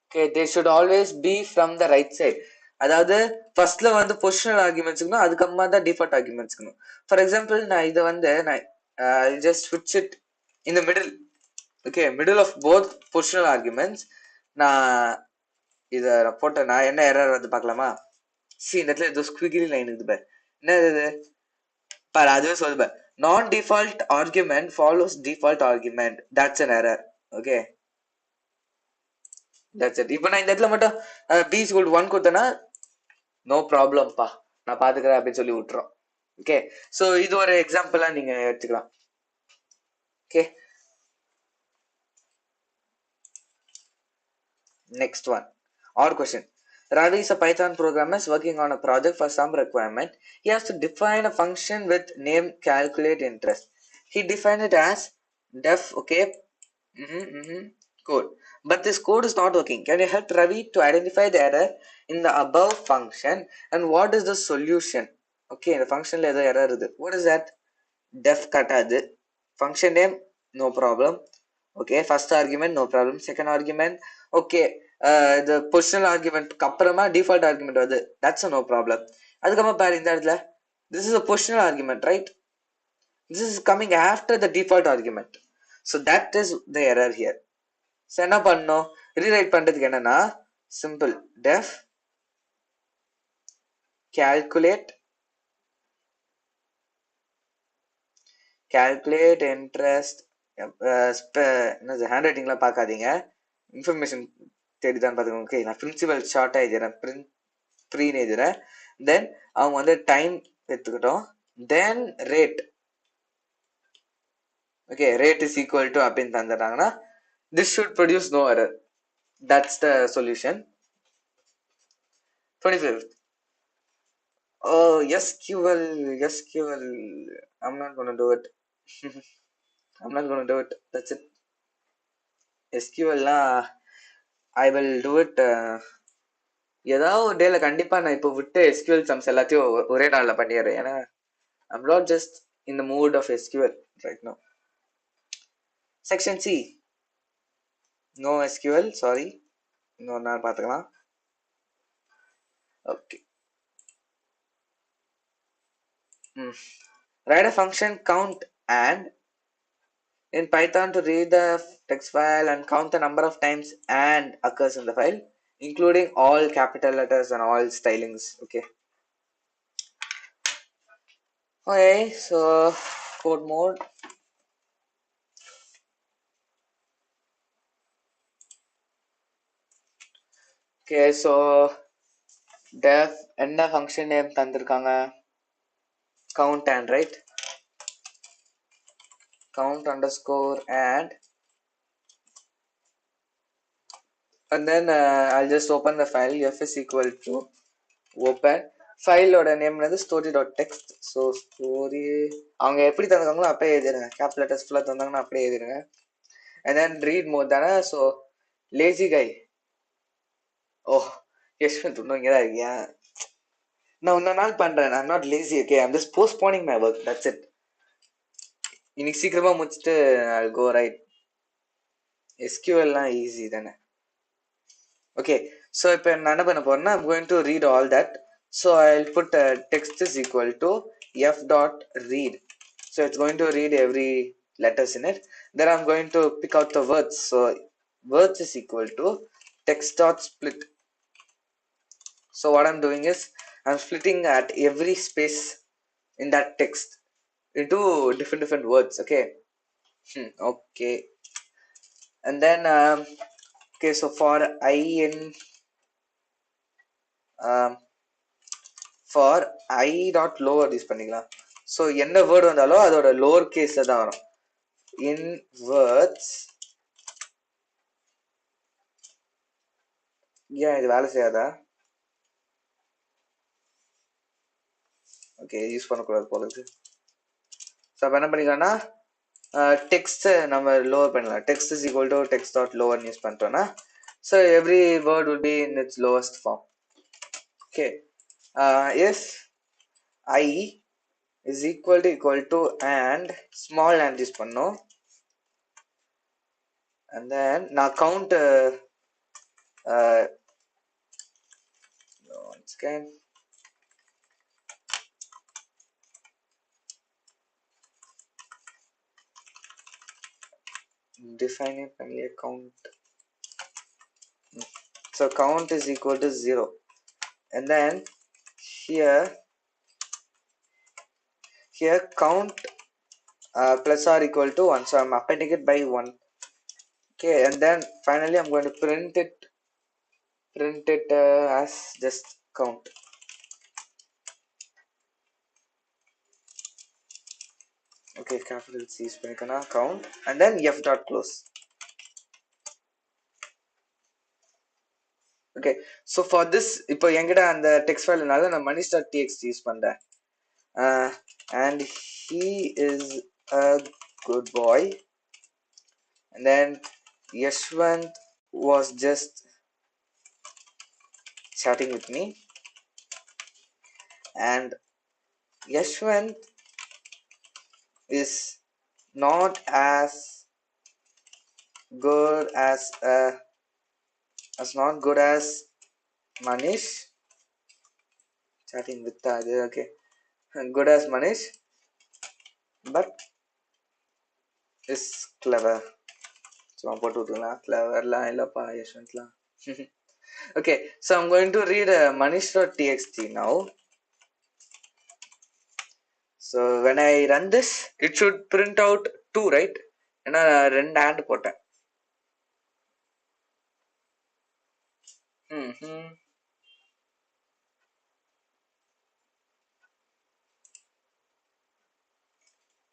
Okay, they should always be from the right side. அதாவது ஃபர்ஸ்ட்ல வந்து positional arguments இருக்கணும், அதுக்கப்புறமா தான் default arguments இருக்கணும். For example நான் இதை வந்து நான் ஜஸ்ட் ஸ்விட்ச் it in the middle. Okay, middle of both positional arguments நான் இதை போட்டேன். நான் என்ன எரர் வந்து பார்க்கலாமா? சி இந்த இடத்துல ஏதோ ஸ்குவிகிலி லைன் இருக்குது பாரு. என்ன இது பாரு, அதுவே சொல்லுது பாரு. நான் default argument follows default argument. That's an error. Okay, that's it. இப்போ நான் இந்த இடத்துல மட்டும் b is equal to 1 கொடுத்தேன்னா நோ ப்ராப்ளம்ப்பா, நான் பாத்துக்கிறேன் அப்படின்னு சொல்லி விட்டுறோம். ஓகே, ஸோ இது ஒரு எக்ஸாம்பிளா நீங்க எடுத்துக்கலாம். Okay, next one, or question. Ravi is a Python programmer working on a project for some requirement. He has to define a function with name calculate interest. He defined it as def. Okay, code, but this code is not working. Can you help Ravi to identify the error in the above function and what is the solution? Okay, the function la edho error irudhu. What is that? Def katadhu. Function name no problem. Okay, first argument no problem. Second argument okay, the positional argument அப்புறமா default argument வருது, that's a no problem. அதுக்கப்புறமா பாரு இந்த இடத்துல this is a positional argument, right? This is coming after the default argument, so that is the error here. So என்ன பண்ணணும், rewrite பண்றதுக்கு என்னன்னா simple def calculate interest. என்னது ஹேண்ட் ரைட்டிங்லாம் பார்க்காதீங்க, இன்ஃபர்மேஷன் தேடிதான் பார்த்துக்கோங்க. ஓகே, நான் பிரின்சிபல் ஷார்ட்டாக எழுதுறேன், ப்ரீன்னு எழுதுறேன். தென் அவங்க வந்து டைம் எடுத்துக்கிட்டோம், then rate. Okay, rate is equal to அப்படின்னு தந்துடுறாங்கன்னா this should produce no error. That's the solution. 25th. Oh, SQL. I'm not gonna do it. That's it. SQL I will do it. ஏதாவது ஒரு டேல கண்டிப்பா நான் இப்போ விட்டு SQL சம்ஸ் எல்லாத்தையும் ஒரே நாள்ல பண்ணிடுறேன். ஏன்னா I'm not just in the mood of SQL right now. Section C. No SQL, sorry. இன்னொரு நாள் பார்த்துக்கலாம். Okay. Write a function count and in Python to read the text file and count the number of times and occurs in the file, including all capital letters and all stylings. Okay. Okay, so code mode. Okay, so def என்ன function name தந்திருக்காங்க, count and, right? Count underscore and then I'll just open the file. F is equal to open file ஓட name வந்து story.txt. so story அவங்க எப்படி தந்தாங்களோ அப்படியே எழுதிருங்க, gap letters ஃபுல்லா தந்தாங்கன்னா அப்படியே எழுதிருங்க. and then read mode தானே, so lazy guy. ஓ யஷ்வந்த் இன்னும் இங்கே தான் இருக்கியா? நான் இன்னொரு நாள் பண்றேன். I'm not lazy, okay? I'm just postponing my work, that's it. இன்னைக்கு சீக்கிரமா முடிச்சுட்டு I'll go right. SQL easy தானே. ஓகே, ஸோ இப்போ நான் என்ன பண்ண போறேன்னா I'm going to read all that. So I'll put text is equal to f dot read. So it's going to read every letters in it. Then I'm going to pick out the words. So words is equal to text dot split. So what I'm doing is I'm splitting at every space in that text into different words. Okay. Okay. And then okay, so for I in for I dot lower use பண்ணிக்கலாம். So என்ன word வந்தாலும் அதோட lower கேஸில் தான் வரும். இன் words ஏன் இது வேலை செய்யாதா? ஓகே, யூஸ் பண்ணக்கூடாது போல இருக்கு. ஸோ அப்போ என்ன பண்ணிக்கலாம்னா டெக்ஸ்ட் நம்ம லோவர் பண்ணலாம். Text is equal to text dot lower use பண்ணிட்டோம்னா so every word will be in its lowest form. Okay, if I is equal to and small and use பண்ணோம். And then now count once again define it and count. So count is equal to 0, and then here count plus or equal to 1. So I'm appending it by 1. Okay, and then finally I'm going to print it as just count. Okay, capital C is count, and then f dot close. Okay, so for this இப்போ என்கிட்ட அந்த text ஃபைல்னால நான் manish.txt use பண்றேன். And he is a good boy, and then Yashwant was just chatting with me, and Yashwant is not as good as not good as Manish chatting with that. Okay, good as Manish, but is clever. So I'm going to do clever la illappa Yashwant la. Okay, so I'm going to read manish.txt now. So when I run this, it should print out 2, right? ஏன்னா ரெண்டு and போட்டேன்.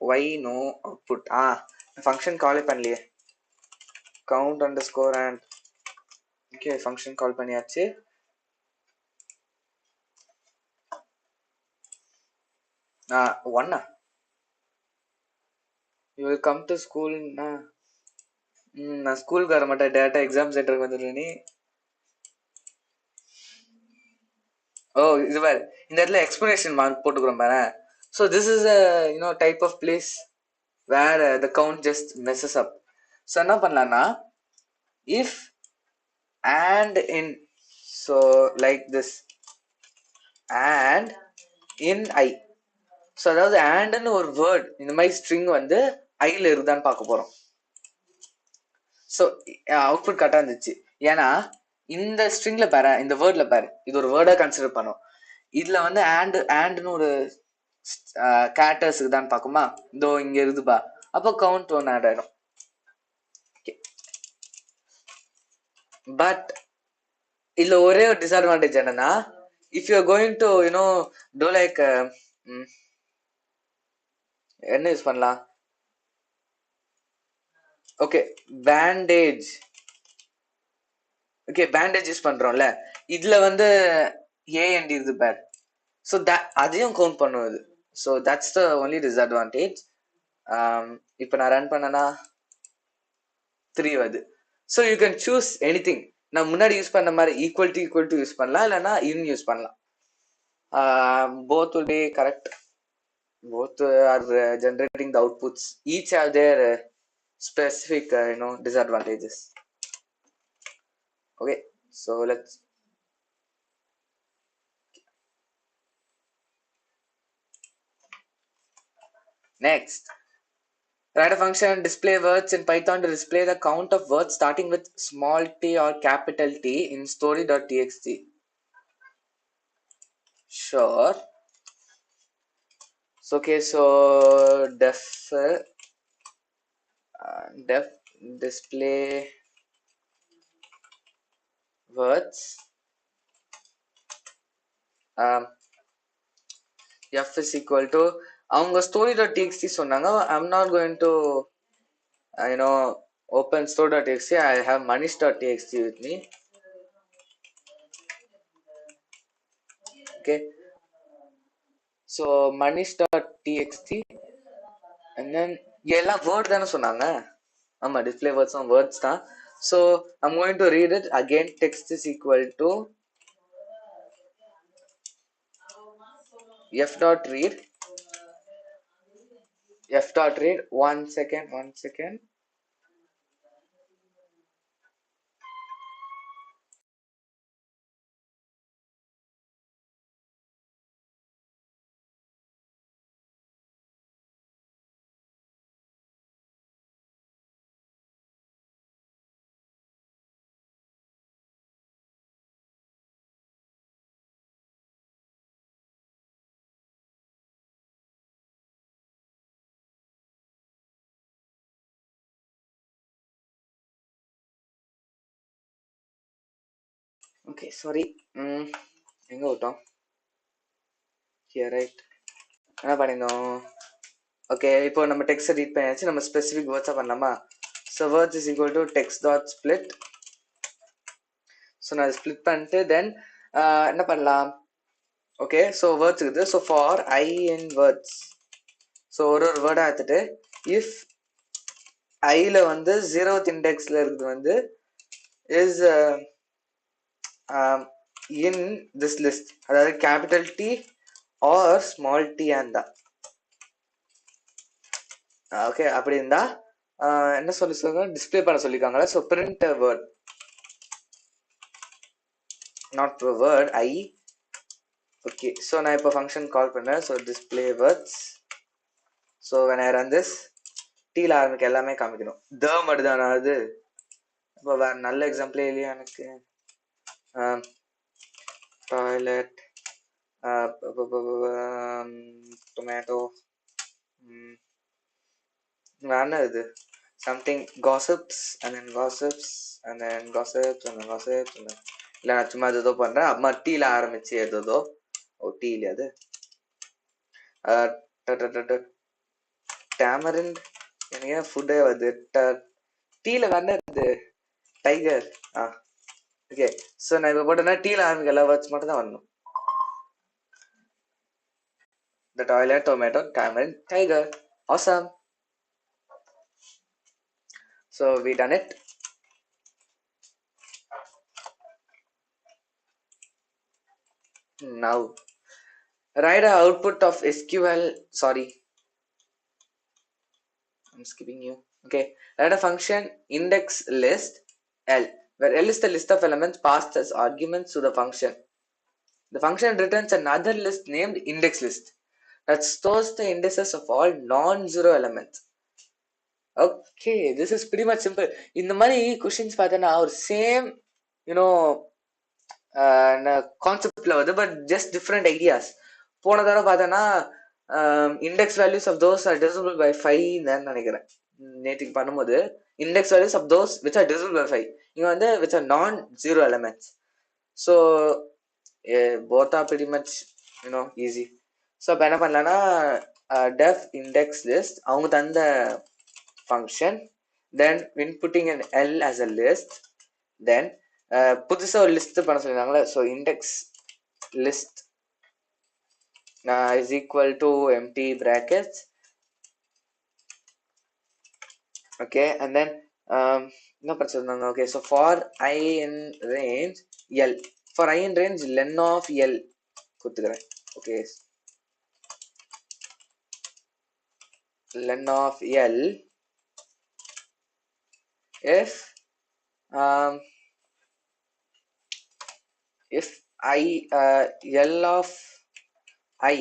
Why no output? Function call பண்ணலையே. Count underscore and okay, function call பண்ணியாச்சு. ஒன்னா you will come to school. நான் ஸ்கூலுக்கு வர மாட்டேன், டேட்டா எக்ஸாம் சென்டருக்கு வந்துடுவேன் நீ. இது பாரு, இந்த இடத்துல எக்ஸ்பிளனேஷன் மார்க் போட்டுக்கிறோம் பாரு. So this is a type of place where the count just messes up. So என்ன பண்ணலாம்னா if and in, so like this and in I. So அதாவது ஆண்ட்னு ஒரு வேர்ட் இந்த மாதிரி ஸ்ட்ரிங் வந்து ஐல இருக்குதான்னு பார்க்க போறோம். ஸோ அவுட்புட் கரெக்டாக இருந்துச்சு. ஏன்னா இந்த ஸ்ட்ரிங்ல பாரு, இந்த வேர்ட்ல பாரு, இது ஒரு வேர்டா கன்சிடர் பண்ணும். இதுல வந்து ஆண்ட்னு ஒரு கேரக்டர்ஸ் இருக்குதான்னு பார்க்குமா, இதோ இங்க இருக்குதுப்பா, அப்போ கவுண்ட் 1 ஆட் ஆயிடும். பட் இதுல ஒரே ஒரு டிஸ்அட்வான்டேஜ் என்னன்னா, if you are going to do like என்ன யூஸ் பண்ணலாம், okay bandage. Okay bandage use பண்றோம்ல, இதுல வந்து ஏஎன்டி இது பேட். ஸோ அதையும் கவுண்ட் பண்ணுவது. So that's the only disadvantage. இப்போ நான் ரன் பண்ணனா 3 வருது. So you can choose any thing. நான் முன்னாடி யூஸ் பண்ண மாதிரி ஈக்குவல் டு யூஸ் பண்ணலாம், இல்லைன்னா இன் யூஸ் பண்ணலாம். Both will be correct. Both are generating the outputs. Each have their specific disadvantages. Okay, so let's Next, write a function display words in Python to display the count of words starting with small t or capital T in story.txt. Sure. So okay, so def display words f is equal to அவங்க story.txt சொன்னாங்க. I'm not going to open store.txt. I have manish.txt with me. Okay, so manish.txt and then எல்லாம் word தானே சொன்னாங்க. ஆமா, display words on words தான். So I'm going to read it again. Text is equal to f dot read. One second. Okay, sorry. எங்க விட்டோம்? Here, right? என்ன பண்ணிருந்தோம்? Okay, இப்போ நம்ம டெக்ஸ்ட் ரீட் பண்ணியாச்சு. நம்ம ஸ்பெசிஃபிக் வேர்ட்ஸா பண்ணலாமா? So words is equal to text dot split. So நான் ஸ்பிளிட் பண்ணிட்டு தென் என்ன பண்ணலாம்? ஓகே, ஸோ வேர்ட்ஸ் இருக்குது. So for I in words, so ஒரு வேர்டாக எடுத்துட்டு இஃப் ஐல வந்து 0th இண்டெக்ஸ்ல இருக்குது வந்து இஸ் in this list, அதாவது capital T or small T இருந்தா, ஓகே, அப்படி இருந்தா என்ன சொல்லிருக்காங்க, டிஸ்பிளே பண்ண சொல்லிருக்காங்களா. So print word, not word I. Okay, so நான் இப்போ ஃபங்க்ஷன் கால் பண்ணேன். So display words. So when I run this, டீல ஆரம்பிக்க எல்லாமே காமிக்கணும். த மட்டும்தானா அது? இப்போ வேற நல்ல எக்ஸாம்பிளே இல்லையா எனக்கு. டாய்லெட், டொமேட்டோ, வேணா இது something gossips and then gossips and then gossips and then gossips and then இல்லை நான் சும்மா ஏதோ பண்றேன். அம்மா டீல ஆரம்பிச்சு ஏதோ டீ இல்லையா அது, டேமரிண்ட், எனக்கு ஏன் ஃபுட்டே வருது டீல வேணா இது டைகர். ஓகே, ஸோ நான் இப்போ போட்டேன்னா டீல ஆரம்பிக்க எல்லா வேர்ட்ஸ் மட்டும் தான் வரணும். The toilet, tomato, tamarind, tiger. Awesome. So we done it. Now write an output of SQL. Sorry, I'm skipping you. Okay, write a function index list L, where L is the list of elements passed as arguments to the function. The function returns another list named index list that stores the indices of all non-zero elements. Okay, this is pretty much simple. இந்த மாதிரி questions பார்த்தேன்னா ஒரு same you know கான்செப்ட்ல வருது, but just different ideas. போன தடவை பார்த்தோன்னா index values of those are divisible by 5 நினைக்கிறேன். நேற்றுக்கு பண்ணும்போது index values of those which are divisible by 5, இங்கே வந்து which are non zero elements. So both are pretty much easy. So இப்போ என்ன பண்ணலான்னா டெஃப் இண்டெக்ஸ் லிஸ்ட் அவங்க தந்த function, then inputting an L as a list, then புதுசா ஒரு list பண்ண சொல்லிருந்தாங்களே. So index list is equal to empty brackets. Okay, and then என்ன பண்ண சொல்லிருந்தாங்க. Okay, so for I in range L, for I in range len of L கொடுத்துக்கிறேன். Okay, len of L if I L of I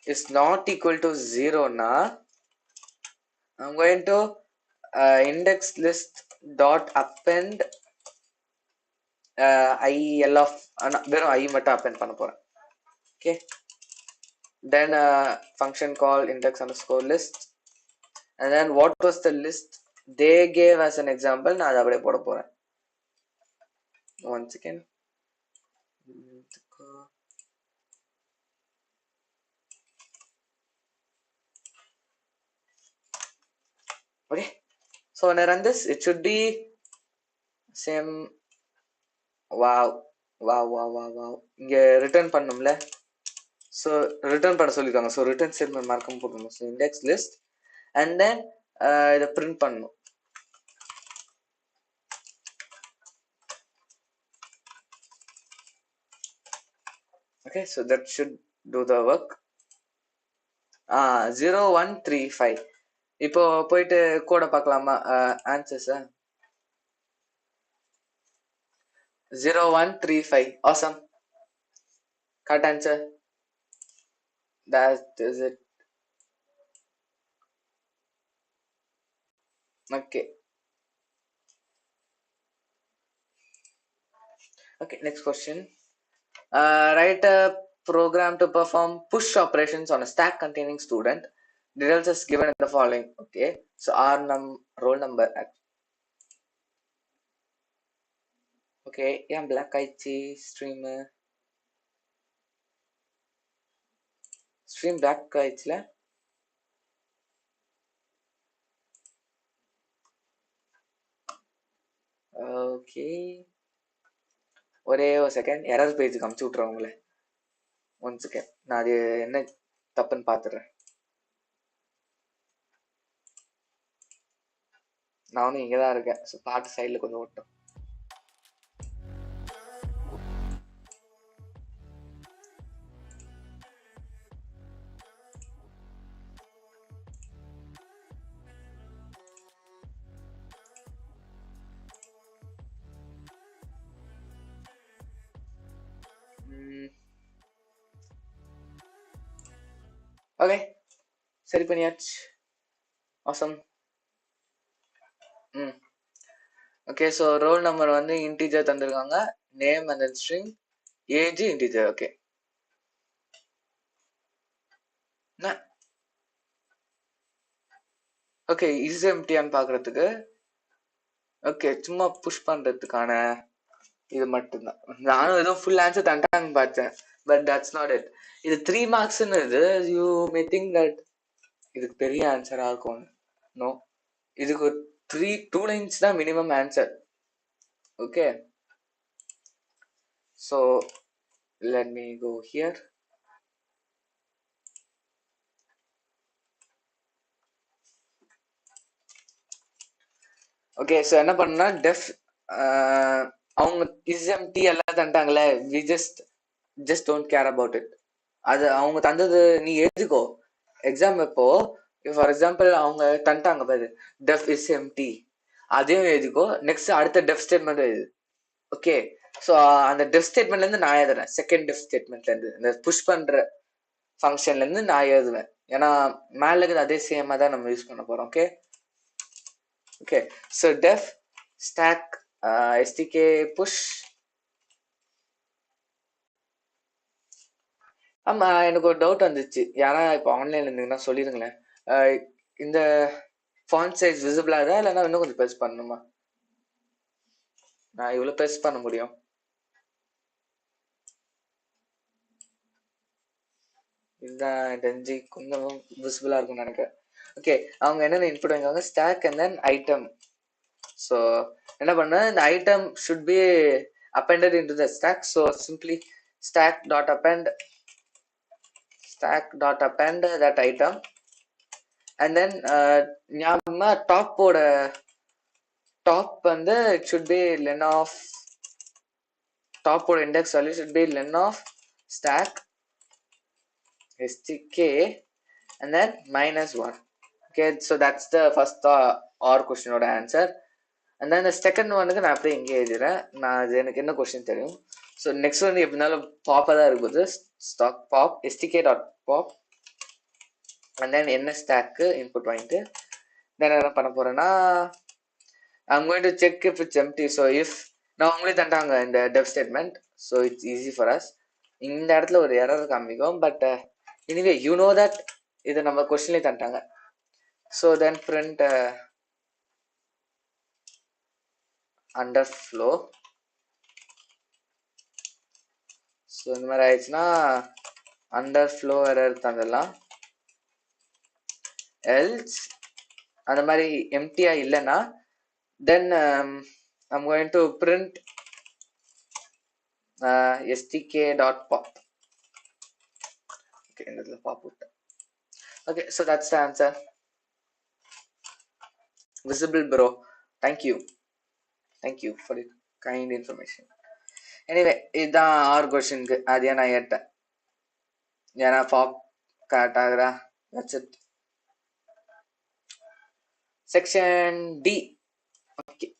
is not equal to 0 na, I'm going to index list dot append IL of வெறும் I மட்டும் append பண்ண போறேன். Okay, then function called index underscore list, and then what was the list they gave as an example, நான் அதை அப்படியே போட போறேன். One second. Okay, so when I run this, it should be same. Wow. இங்க return பண்ணும்ல, so return பண்ண சொல்லிருக்காங்க. so return statement மறக்காம போடணும். so index list and then இதை print பண்ணணும். okay, so that should do the work. 0135. இப்போ போயிட்டு கோட பார்க்கலாமா? Answers 0135. awesome, correct answer. That is it. Okay, next question. Write a program to perform push operations on a stack containing student. Details is given in the following. Okay, so our roll number. Okay, yeah, black ஆயிடுச்சு stream black ஆயிடுச்சுல. Okay, ஒரே ஒரு second, error பேஜுக்கு அமுச்சு விட்றேன் உங்களை. One second, நான் அது என்ன தப்புன்னு பார்த்துடுறேன். நானும் இங்கே தான் இருக்கேன். ஸோ பாட்டு சைடில் கொஞ்சம் ஓட்டும். ஓகே, சரி பண்ணியாச்சு. awesome. Okay, so roll number வந்து இன்டீஜர் தந்திருக்காங்க, name and then string, age integer. Okay, okay is எம்டியான்னு பார்க்குறதுக்கு. ஓகே, சும்மா புஷ் பண்ணுறதுக்கான இது மட்டும்தான். நானும் ஏதோ ஃபுல் ஆன்சர் தண்டாங்க பார்த்தேன், பட் தட்ஸ் நாட் இட். இது 3 மார்க்ஸ்ன்னு இது. யூ மே திங்க் தட் இதுக்கு பெரிய ஆன்சராக இருக்கும். நோ, இதுக்கு 2 lines தான் minimum answer. Okay, so let me go here. Okay, so என்ன பண்ணா டெஃப் அவங்க இஸ்எம்டி எல்லாம் தந்துட்டாங்களே, we just don't care about it. அது அவங்க தந்தது நீ எழுதிக்கோ. எக்ஸாம் எப்போ ஃபார் எக்ஸாம்பிள் அவங்க தந்துட்டாங்க பாரு, டெஃப் இஸ்எம்டி, அதையும் எழுதிக்கோ. நெக்ஸ்ட் அடுத்த டெஃப் ஸ்டேட்மெண்ட் எழுது. ஓகே, ஸோ அந்த டெஃப் ஸ்டேட்மெண்ட்ல இருந்து நான் எழுதுறேன். செகண்ட் டெஃப் ஸ்டேட்மெண்ட்ல இருந்து, இந்த புஷ் பண்ற ஃபங்க்ஷன்ல இருந்து நான் எழுதுவேன். ஏன்னா மேல இருக்குது அதே சேமா தான் நம்ம யூஸ் பண்ண போறோம். Okay, okay, so def stack stk push. ஆமா, எனக்கு ஒரு டவுட் வந்துச்சு. யாரா இப்போ ஆன்லைன்ல இருந்தீங்கன்னா சொல்லிருங்களேன். இந்த ஃபாண்ட் சைஸ் விசிபிளா இருக்கா, இல்லைன்னா இன்னும் கொஞ்சம் பெருசு பண்ணணுமா? நான் இவ்வளவு பெருசு பண்ண முடியும். இதுதான் தெரிஞ்சு கொஞ்சம் விசிபிளா இருக்கும்னு நினைக்கிறேன். ஓகே, அவங்க என்னென்ன இன்புட் வாங்குவாங்க, stack and then item. So என்ன பண்ண, இந்த item should be appended into the stack. So simply stack dot append that item, and then ஞாபகமா டாப்போட டாப் வந்து it should be len of டாப்போட index value should be len of stack stk and then -1. Okay, so that's the first or question ஓட answer. And then the second ஒன்னுக்கு நான் அப்படியே இங்கே எழுதுறேன். நான் அது எனக்கு என்ன கொஸ்டின் தெரியும். ஸோ நெக்ஸ்ட் வந்து எப்படினாலும் பாப்பாக தான் இருக்குது. Stack pop stk dot pop and then என்ன stack input வாங்கிட்டு then என்ன பண்ண போறேன்னா I'm going to check if it's empty. So if நான் அவங்களே தந்தாங்க இந்த dev statement, so it's easy for us. இந்த இடத்துல ஒரு எரர் காமிக்கும், but anyway you know that இது நம்ம கொஸ்டின்லேயே தந்தாங்க. So then print underflow. So இந்த மாதிரி ஆயிடுச்சுன்னா underflow எரர் தந்துடலாம். else அந்த மாதிரி எம்டியா இல்லைன்னா then I'm going to print stk.pop. okay, இந்த இடத்துல pop விட்டேன். okay, so that's the answer. visible bro, thank you for the kind information. anyway இதுதான் ஆறு கொஸ்டினுக்கு அதே நான் ஏட்டேன் ஏன்னா பாப் கரெக்ட் ஆகுறா. that's it. section D. okay,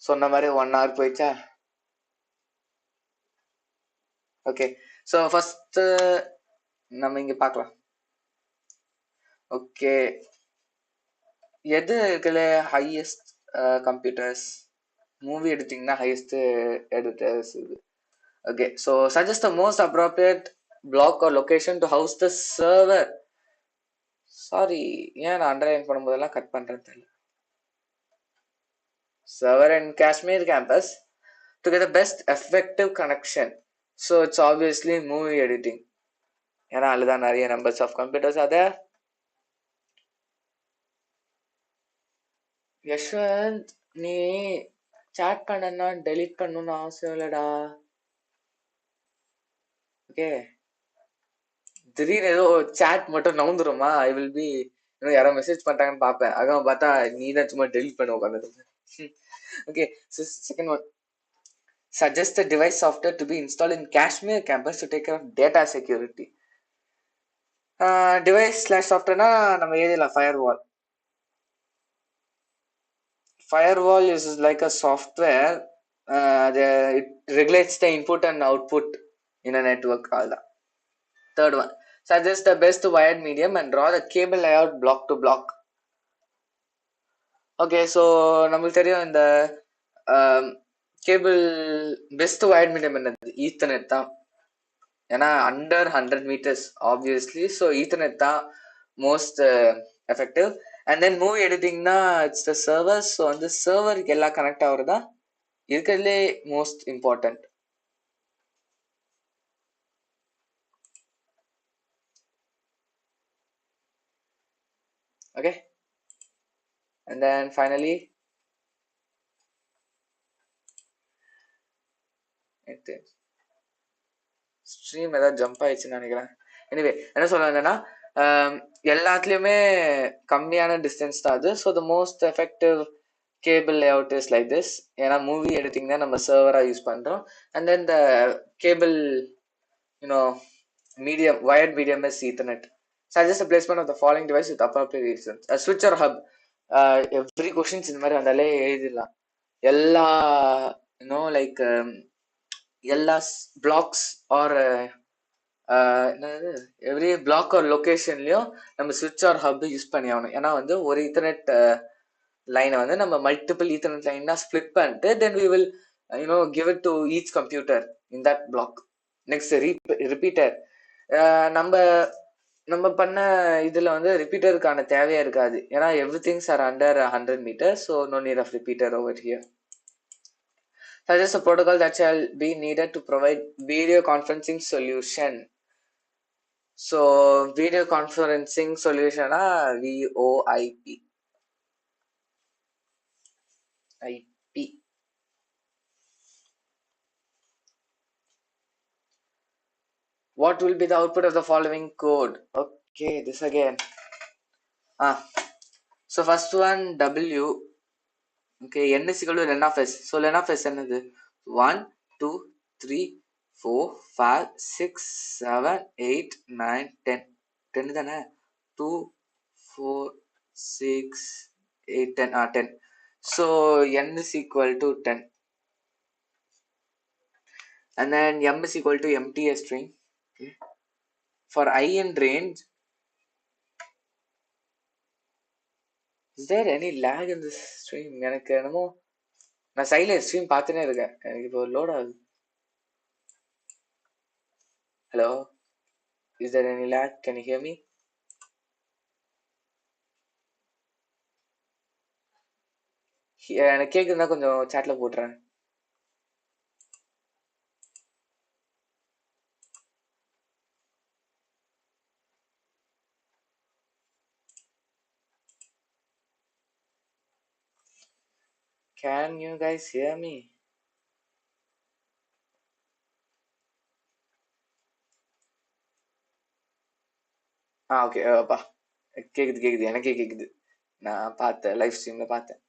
சொன்ன மாதிரி 1 hour போயிடுச்சா. ஓகே, ஸோ ஃபர்ஸ்ட் நம்ம இங்க பார்க்கலாம். ஓகே, எது இருக்குல்ல ஹையஸ்ட் கம்ப்யூட்டர்ஸ் மூவி எடிட்டிங்னா ஹையஸ்ட் எடிட்டர்ஸ் இது. Okay, so suggest the most appropriate block or location to house the server. Sorry, ஏன் நான் அண்டர்லைன் பண்ணும்போதெல்லாம் கட் பண்றேன்னு தெரியல. server in Kashmir campus to get the best effective connection. So it's obviously movie editing. ஏன்னா அதுதான் நிறைய numbers of computers அதை. யஷ்வந்த், நீ chat பண்ணனா டெலிட் பண்ணணும்னு அவசியம் இல்லடா. ஓகே, திடீர்னு ஏதோ சாட் மட்டும் நவுந்துருமா, ஐ வில் பி யாரோ மெசேஜ் பண்ணிட்டாங்கன்னு பார்ப்பேன். அதான் பார்த்தா நீ தான் சும்மா டெலிட் பண்ண உட்காந்து. Okay, second one, suggest the device software to be installed in Kashmir campus to take care of data security. Device / software நம்ம ஏரியால firewall is like a software. It regulates the input and output in a network. all that. Third one, suggest the best wired medium and draw the cable layout block to block. okay, so நம்மளுக்கு தெரியும் இந்த cable best wired medium என்னது, Ethernet தான். ஏன்னா under 100 meters obviously. So Ethernet தான் most effective. And then movie எடிட்டிங்னா it's the server. So வந்து சர்வருக்கு எல்லாம் கனெக்ட் ஆகுறதா இருக்கிறதுலே most important. Okay, and then finally stream ஏதாவது ஜம்ப் ஆயிடுச்சுன்னு நினைக்கிறேன். எனிவே என்ன சொல்ல வந்தேன்னா, எல்லாத்துலேயுமே கம்மியான டிஸ்டன்ஸ் தான் அது. So the most effective cable layout is like this. ஏன்னா மூவி எடிட்டிங் தான் நம்ம சர்வராக யூஸ் பண்ணுறோம். And then the cable medium, wired medium is Ethernet. Suggest the placement of the following device with appropriate reasons. A switch or hub. Every questions இந்த மாதிரி வந்தாலே எழுதிடலாம். எல்லா like எல்லா பிளாக்ஸ் ஆர் என்னது எவ்ரி பிளாக் ஆர் லொக்கேஷன்லயும் நம்ம ஸ்விட்ச் R hub use பண்ணி ஆகணும். ஏன்னா வந்து ஒரு ஈத்தர்நெட் லைனை வந்து நம்ம மல்டிபிள் ஈத்தர்நெட் லைனா ஸ்பிளிட் பண்ணிட்டு then we will give it to each computer in that block. Next repeater. நம்ம பண்ண இதுல வந்து ரிப்பீட்டருக்கான தேவையா இருக்காது. ஏன்னா every things are under 100 meters, so no need of repeater over here. Suggest a protocol that shall be needed to provide video conferencing solution. So video conferencing solution VoIP. IP. What will be the output of the following code? Okay, this again. So first one W. Okay, n is equal to len of s. So len of s என்னது 1 2 3 4 5 6 7 8 9 10. 10 தானே 2 4 6 8 10 10. So n is equal to 10 and then m is equal to empty string. Okay. For I in range, is there any lag in this stream? எனக்கு என்னமோ நான் சைடில் stream பார்த்துனே இருக்கேன், எனக்கு இப்போ load ஆகுது. Hello, is there any lag? Can you hear me? எனக்கு கேட்குதுன்னா கொஞ்சம் சாட்ல போட்டுறேன். Can you guys hear me? Okay அப்பா, கேக்குது, எனக்கே கேக்குது. நான் பார்த்தேன், லைவ் ஸ்ட்ரீம்ல பார்த்தேன்.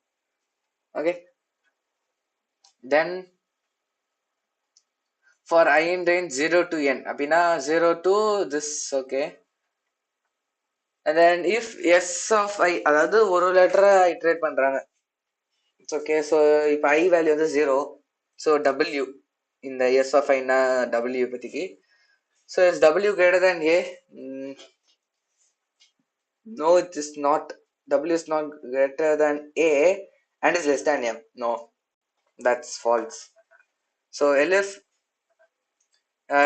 Okay, then for I in range 0 to n அப்படின்னா 0 to this. Okay, and then if s of I, அதாவது ஒரு லெட்டரை இட்ரேட் பண்றாங்க. It's okay. ஸோ இப்போ I வேல்யூ வந்து 0, ஸோ W இந்த s of I னா W பத்திக்கு. So is W greater than A? No, it is not. W is not greater than A and is less than M. No, that's false. So if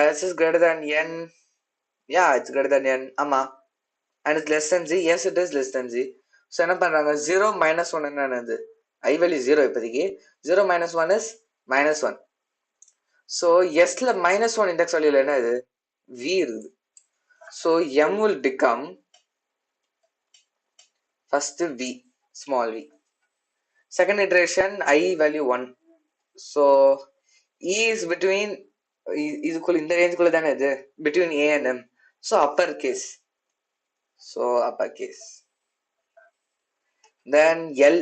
S is greater than N, yeah, it's greater than N, ama, and it's less than Z, yes, it is less than Z. So என்ன பண்றாங்க, 0 minus 1 என்னது, I value 0 இப்போதைக்கு, 0 minus 1 is minus 1. So Sல minus 1 index value என்ன இது, V இருக்குது. So M will become first V, small v. Second iteration, I value 1. So E is between, இதுக்குள்ள இந்த ரேஞ்சுக்குள்ள தானே இது, between A and M. So upper case. Then L,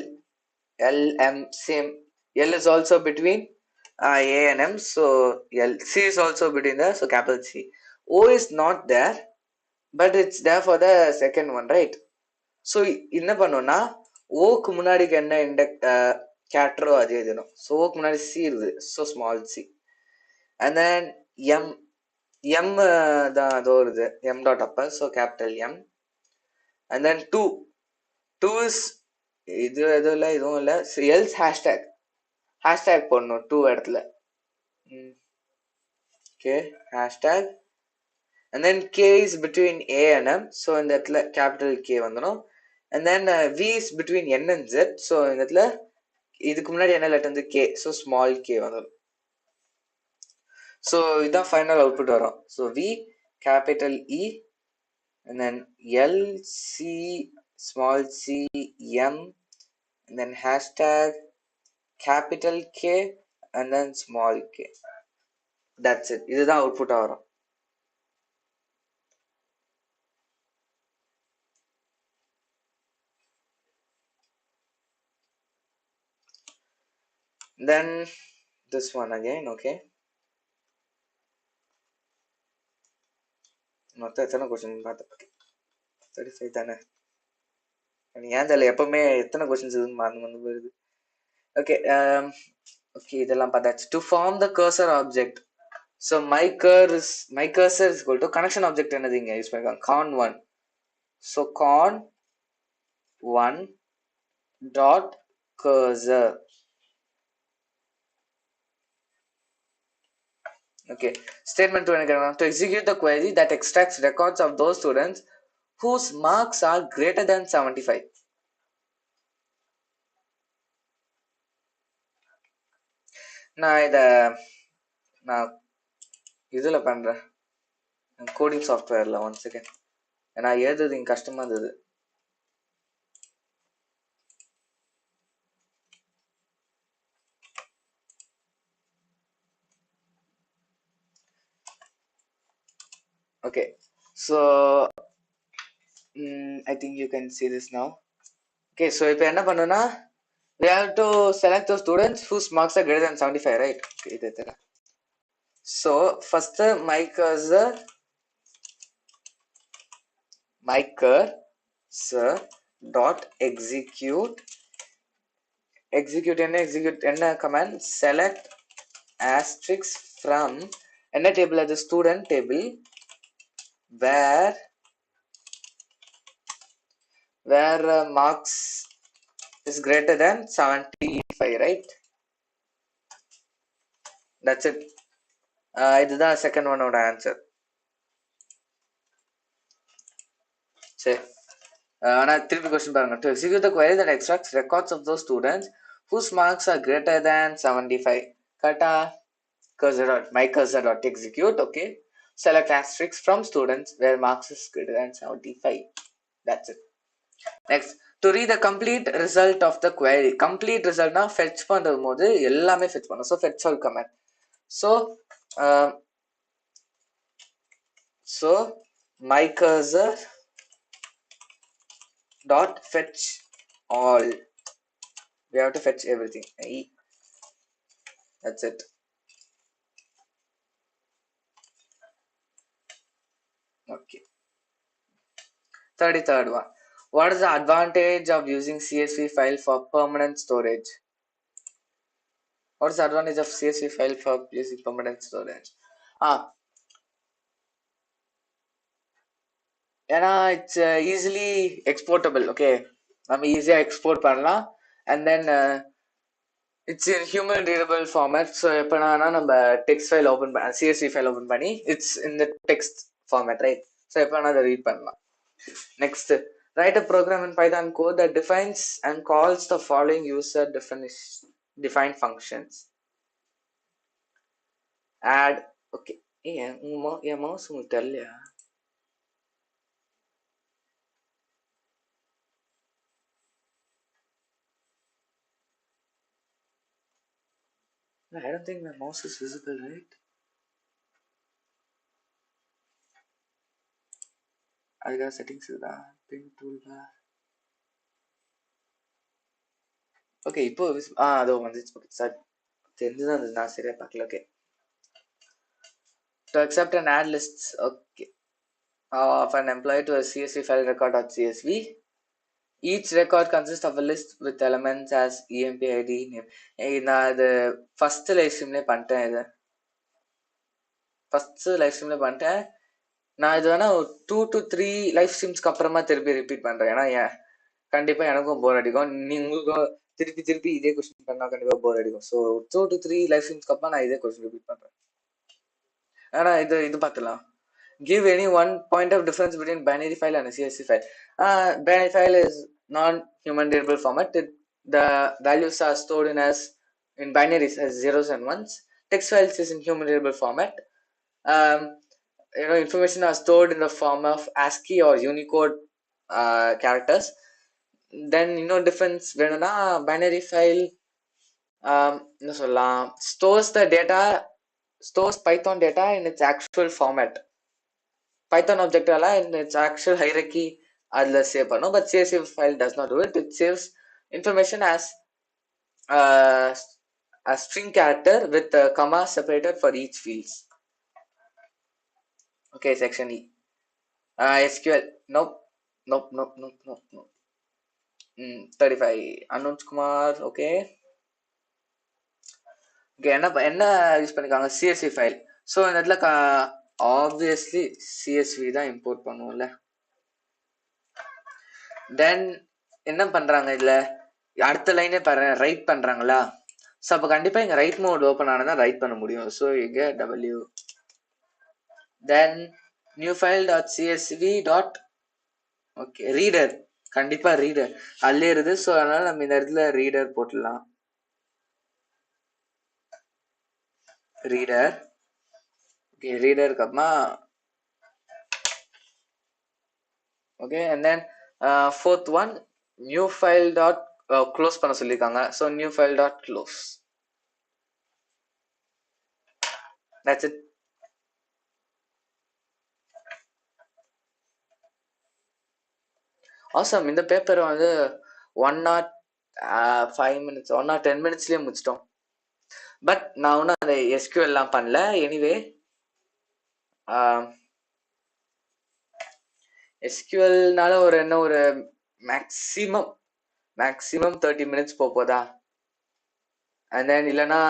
M, same. L is also between A and M. So L. C is also between there. So capital C. O is not there, but it's there for the second one, right? So என்ன பண்ணோம்னா ஓக்கு முன்னாடிக்கு என்ன இண்டெக்ட் கேட்டரோ அதே எழுதணும். So ஓக்கு முன்னாடி C இருக்குது, so small C. And then M தான் அதோ வருது, M dot Appar, so capital M. And then 2 is இது எதுவும் இல்லை, இதுவும் இல்லை. எல்ஸ் ஹேஷ்டேக் போடணும் 2 இடத்துல. Okay, hashtag. And then K is between A and M, so இந்த இடத்துல கேபிட்டல் K வந்துடும். And then V is between N and Z. So இந்த இடத்துல இதுக்கு முன்னாடி என்ன லெட்டர் வந்து K, so small k வந்துடும். So இதுதான் ஃபைனல் அவுட்புட் வரும். So V capital E and then L C small c M and then hashtag capital K and then small k. That's it. இதுதான் அவுட்புட் வரும். Then this one again, okay. மொத்தம் எத்தனை question பார்த்து 35 தானே, ஏன் தெரியல, எப்பவுமே எத்தனை கொஸ்டின்ஸ் இதுன்னு மறந்து போயிருது. ஓகே, ஓகே, இதெல்லாம் பார்த்தாச்சு. To form the cursor object, so my cursor is equal to connection object என்னது இங்கே யூஸ் பண்ணிருக்காங்க, con1. So con1 dot cursor. Okay, statement 2 எனக்கு to execute the query that extracts records of those students whose marks are greater than 75. நான் இதுல பண்றேன், coding சாஃப்ட்வேர்ல. One second, நான் எழுதுறது இங்க கஷ்டமா இருந்தது. Okay, so I think you can see this now. Okay, so இப்போ என்ன பண்ணுனா, we have to select those students whose marks are greater than 75, right? Okay, இது தெரியல. So first my cursor dot execute என்ன command, select asterisk from என்ன table, அது student table, where marks is greater than 75, right? That's it. இதுதான் second ஒன்னோட answer. சரி, ஆனால் திருப்பி கொஸ்டின் பாருங்க. To execute the query that extracts records of those students whose marks are greater than 75. கரெக்டா? Cursor dot my cursor dot execute. Okay, select asterisk from students where marks is greater than 75. That's it. Next, to read the complete result of the query. Complete result na fetch பண்றது போது எல்லாமே fetch பண்ணும். So fetch all command. So my cursor dot fetch all. We have to fetch everything. That's it. Okay. 33rd one. What is the advantage of using CSV file for permanent storage? What is the advantage of CSV file for using permanent storage? ஏன்னா it's easily exportable. Okay, நம்ம ஈஸியா export பண்ணலாம். And then it's in human readable format. So எப்பனா நம்ம text file open CSV file open பண்ணி it's in the text format, right? So எப்பனா அதை read பண்ணலாம். Next, write a program in Python code that defines and calls the following user defined functions. Add. Okay, N mouse உங்களுக்கு தெரியலையா? I don't think my mouse is visible, right? அதுக்காக settings இருக்குதா? பின் toolbar. Okay, இப்போ அதோ வந்துச்சு. Okay sir, தெரிஞ்சுதான் இருந்தது, நான் சரியா பார்க்கல. Okay, to accept and add lists. Okay, of an employee to a CSV file record.csv. Each record consists of a list with elements as EMP ID name. நான் இது ஃபர்ஸ்ட் லைவ் ஸ்ட்ரீம்லேயே பண்ணிட்டேன். இது first live ஸ்ட்ரீம்லேயே பண்ணிட்டேன். நான் இது வேணா 2 to 3 live ஸ்ட்ரீம்ஸ்க்கு அப்புறமா திருப்பி ரிப்பீட் பண்றேன். ஏன்னா கண்டிப்பா எனக்கும் போர் அடிக்கும், உங்களுக்கும் திருப்பி திருப்பி இதே கொஸ்டின் பண்ணா கண்டிப்பா போர் அடிக்கும். ஸோ 2 to 3 லைவ் ஸ்ட்ரீம்ஸ்க்கு அப்புறம் நான் இதே கொஸ்டின் ரிப்பீட் பண்றேன். ஆனா இது பார்த்துலாம். Give any one point of difference between binary file and a CSV file. Binary file is non-human readable format. The values are stored in binaries as zeros and ones. Text files is in human readable format. Information are stored in the form of ASCII or Unicode characters. Then difference வேணும்னா binary file என்ன சொல்லலாம், stores Python data in its actual format. Python object in its actual hierarchy அதுல save பண்ணும். But CSV file does not do it. It saves information as a string character with a comma separated for each fields. Okay, section E. SQL. Nope. 35. Anuj Kumar. Okay. என்ன use பண்ணிருக்காங்க? CSV file. So இந்த இடத்துல obviously CSV தான் import பண்ணுவோம்ல. தென் என்ன பண்றாங்க இதுல, அடுத்த லைனே பாரு, ரைட் பண்றாங்களா? ஸோ அப்போ கண்டிப்பா இங்க ரைட் மோட் ஓப்பன் ஆனதான் ரைட் பண்ண முடியும். ஸோ இங்க W. Then new file dot CSV dot okay reader. கண்டிப்பா ரீடர் அதுல இருந்து. ஸோ அதனால நம்ம இந்த இடத்துல ரீடர் போட்டுடலாம். ரீடர். ஓகே, ரீடருக்கு அப்புறமா okay. And then fourth one, new file dot close பண்ண சொல்லியிருக்காங்க. So new file dot close. That's it. Awesome. இந்த பேப்பர் வந்து 105 minutes 10 minutesலயே முடிச்சிட்டோம். பட் நான் ஒன்றும் அதை எஸ்கியூஎல்லாம் பண்ணல. எனிவே எஸ்கியூஎல்னால ஒரு மேக்ஸிமம் 30 minutes போதா. அண்ட் தென் இல்லைன்னா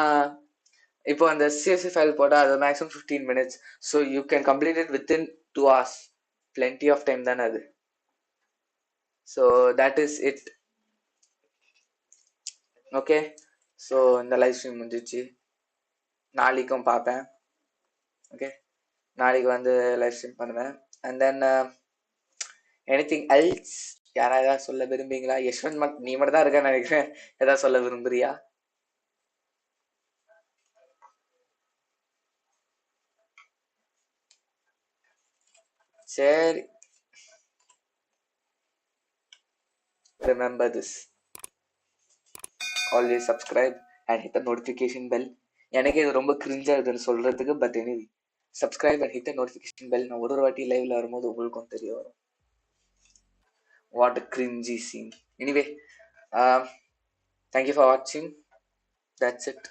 இப்போ அந்த CSV ஃபைல் போட்டால் அது maximum 15 minutes. So you can complete it within 2 hours. plenty of time தானே அது. So that is it. Okay, so இந்த லைவ் ஸ்ட்ரீம் முடிஞ்சிச்சு. நாளைக்கும் பார்ப்பேன். ஓகே, நாளைக்கு வந்து லைவ் ஸ்ட்ரீம் பண்ணுவேன். அண்ட் தென் எனிதிங் எல்ஸ் யாராவது ஏதாவது சொல்ல விரும்புறீங்களா? யஷ்வந்த் நீ மட்டும் தான் இருக்கேன்னு நினைக்கிறேன். ஏதாவது சொல்ல விரும்புறியா? சரி, remember this, always subscribe and hit the notification bell. எனக்கு இது ரொம்ப கிரிஞ்சா இருக்குன்னு சொல்றதுக்கு, but anyway subscribe and hit the notification bell. நான் ஒரு வாட்டி லைவ்ல வரும்போது உங்களுக்கும் தெரிய வரும். What a cringey scene. Anyway, thank you for watching. That's it.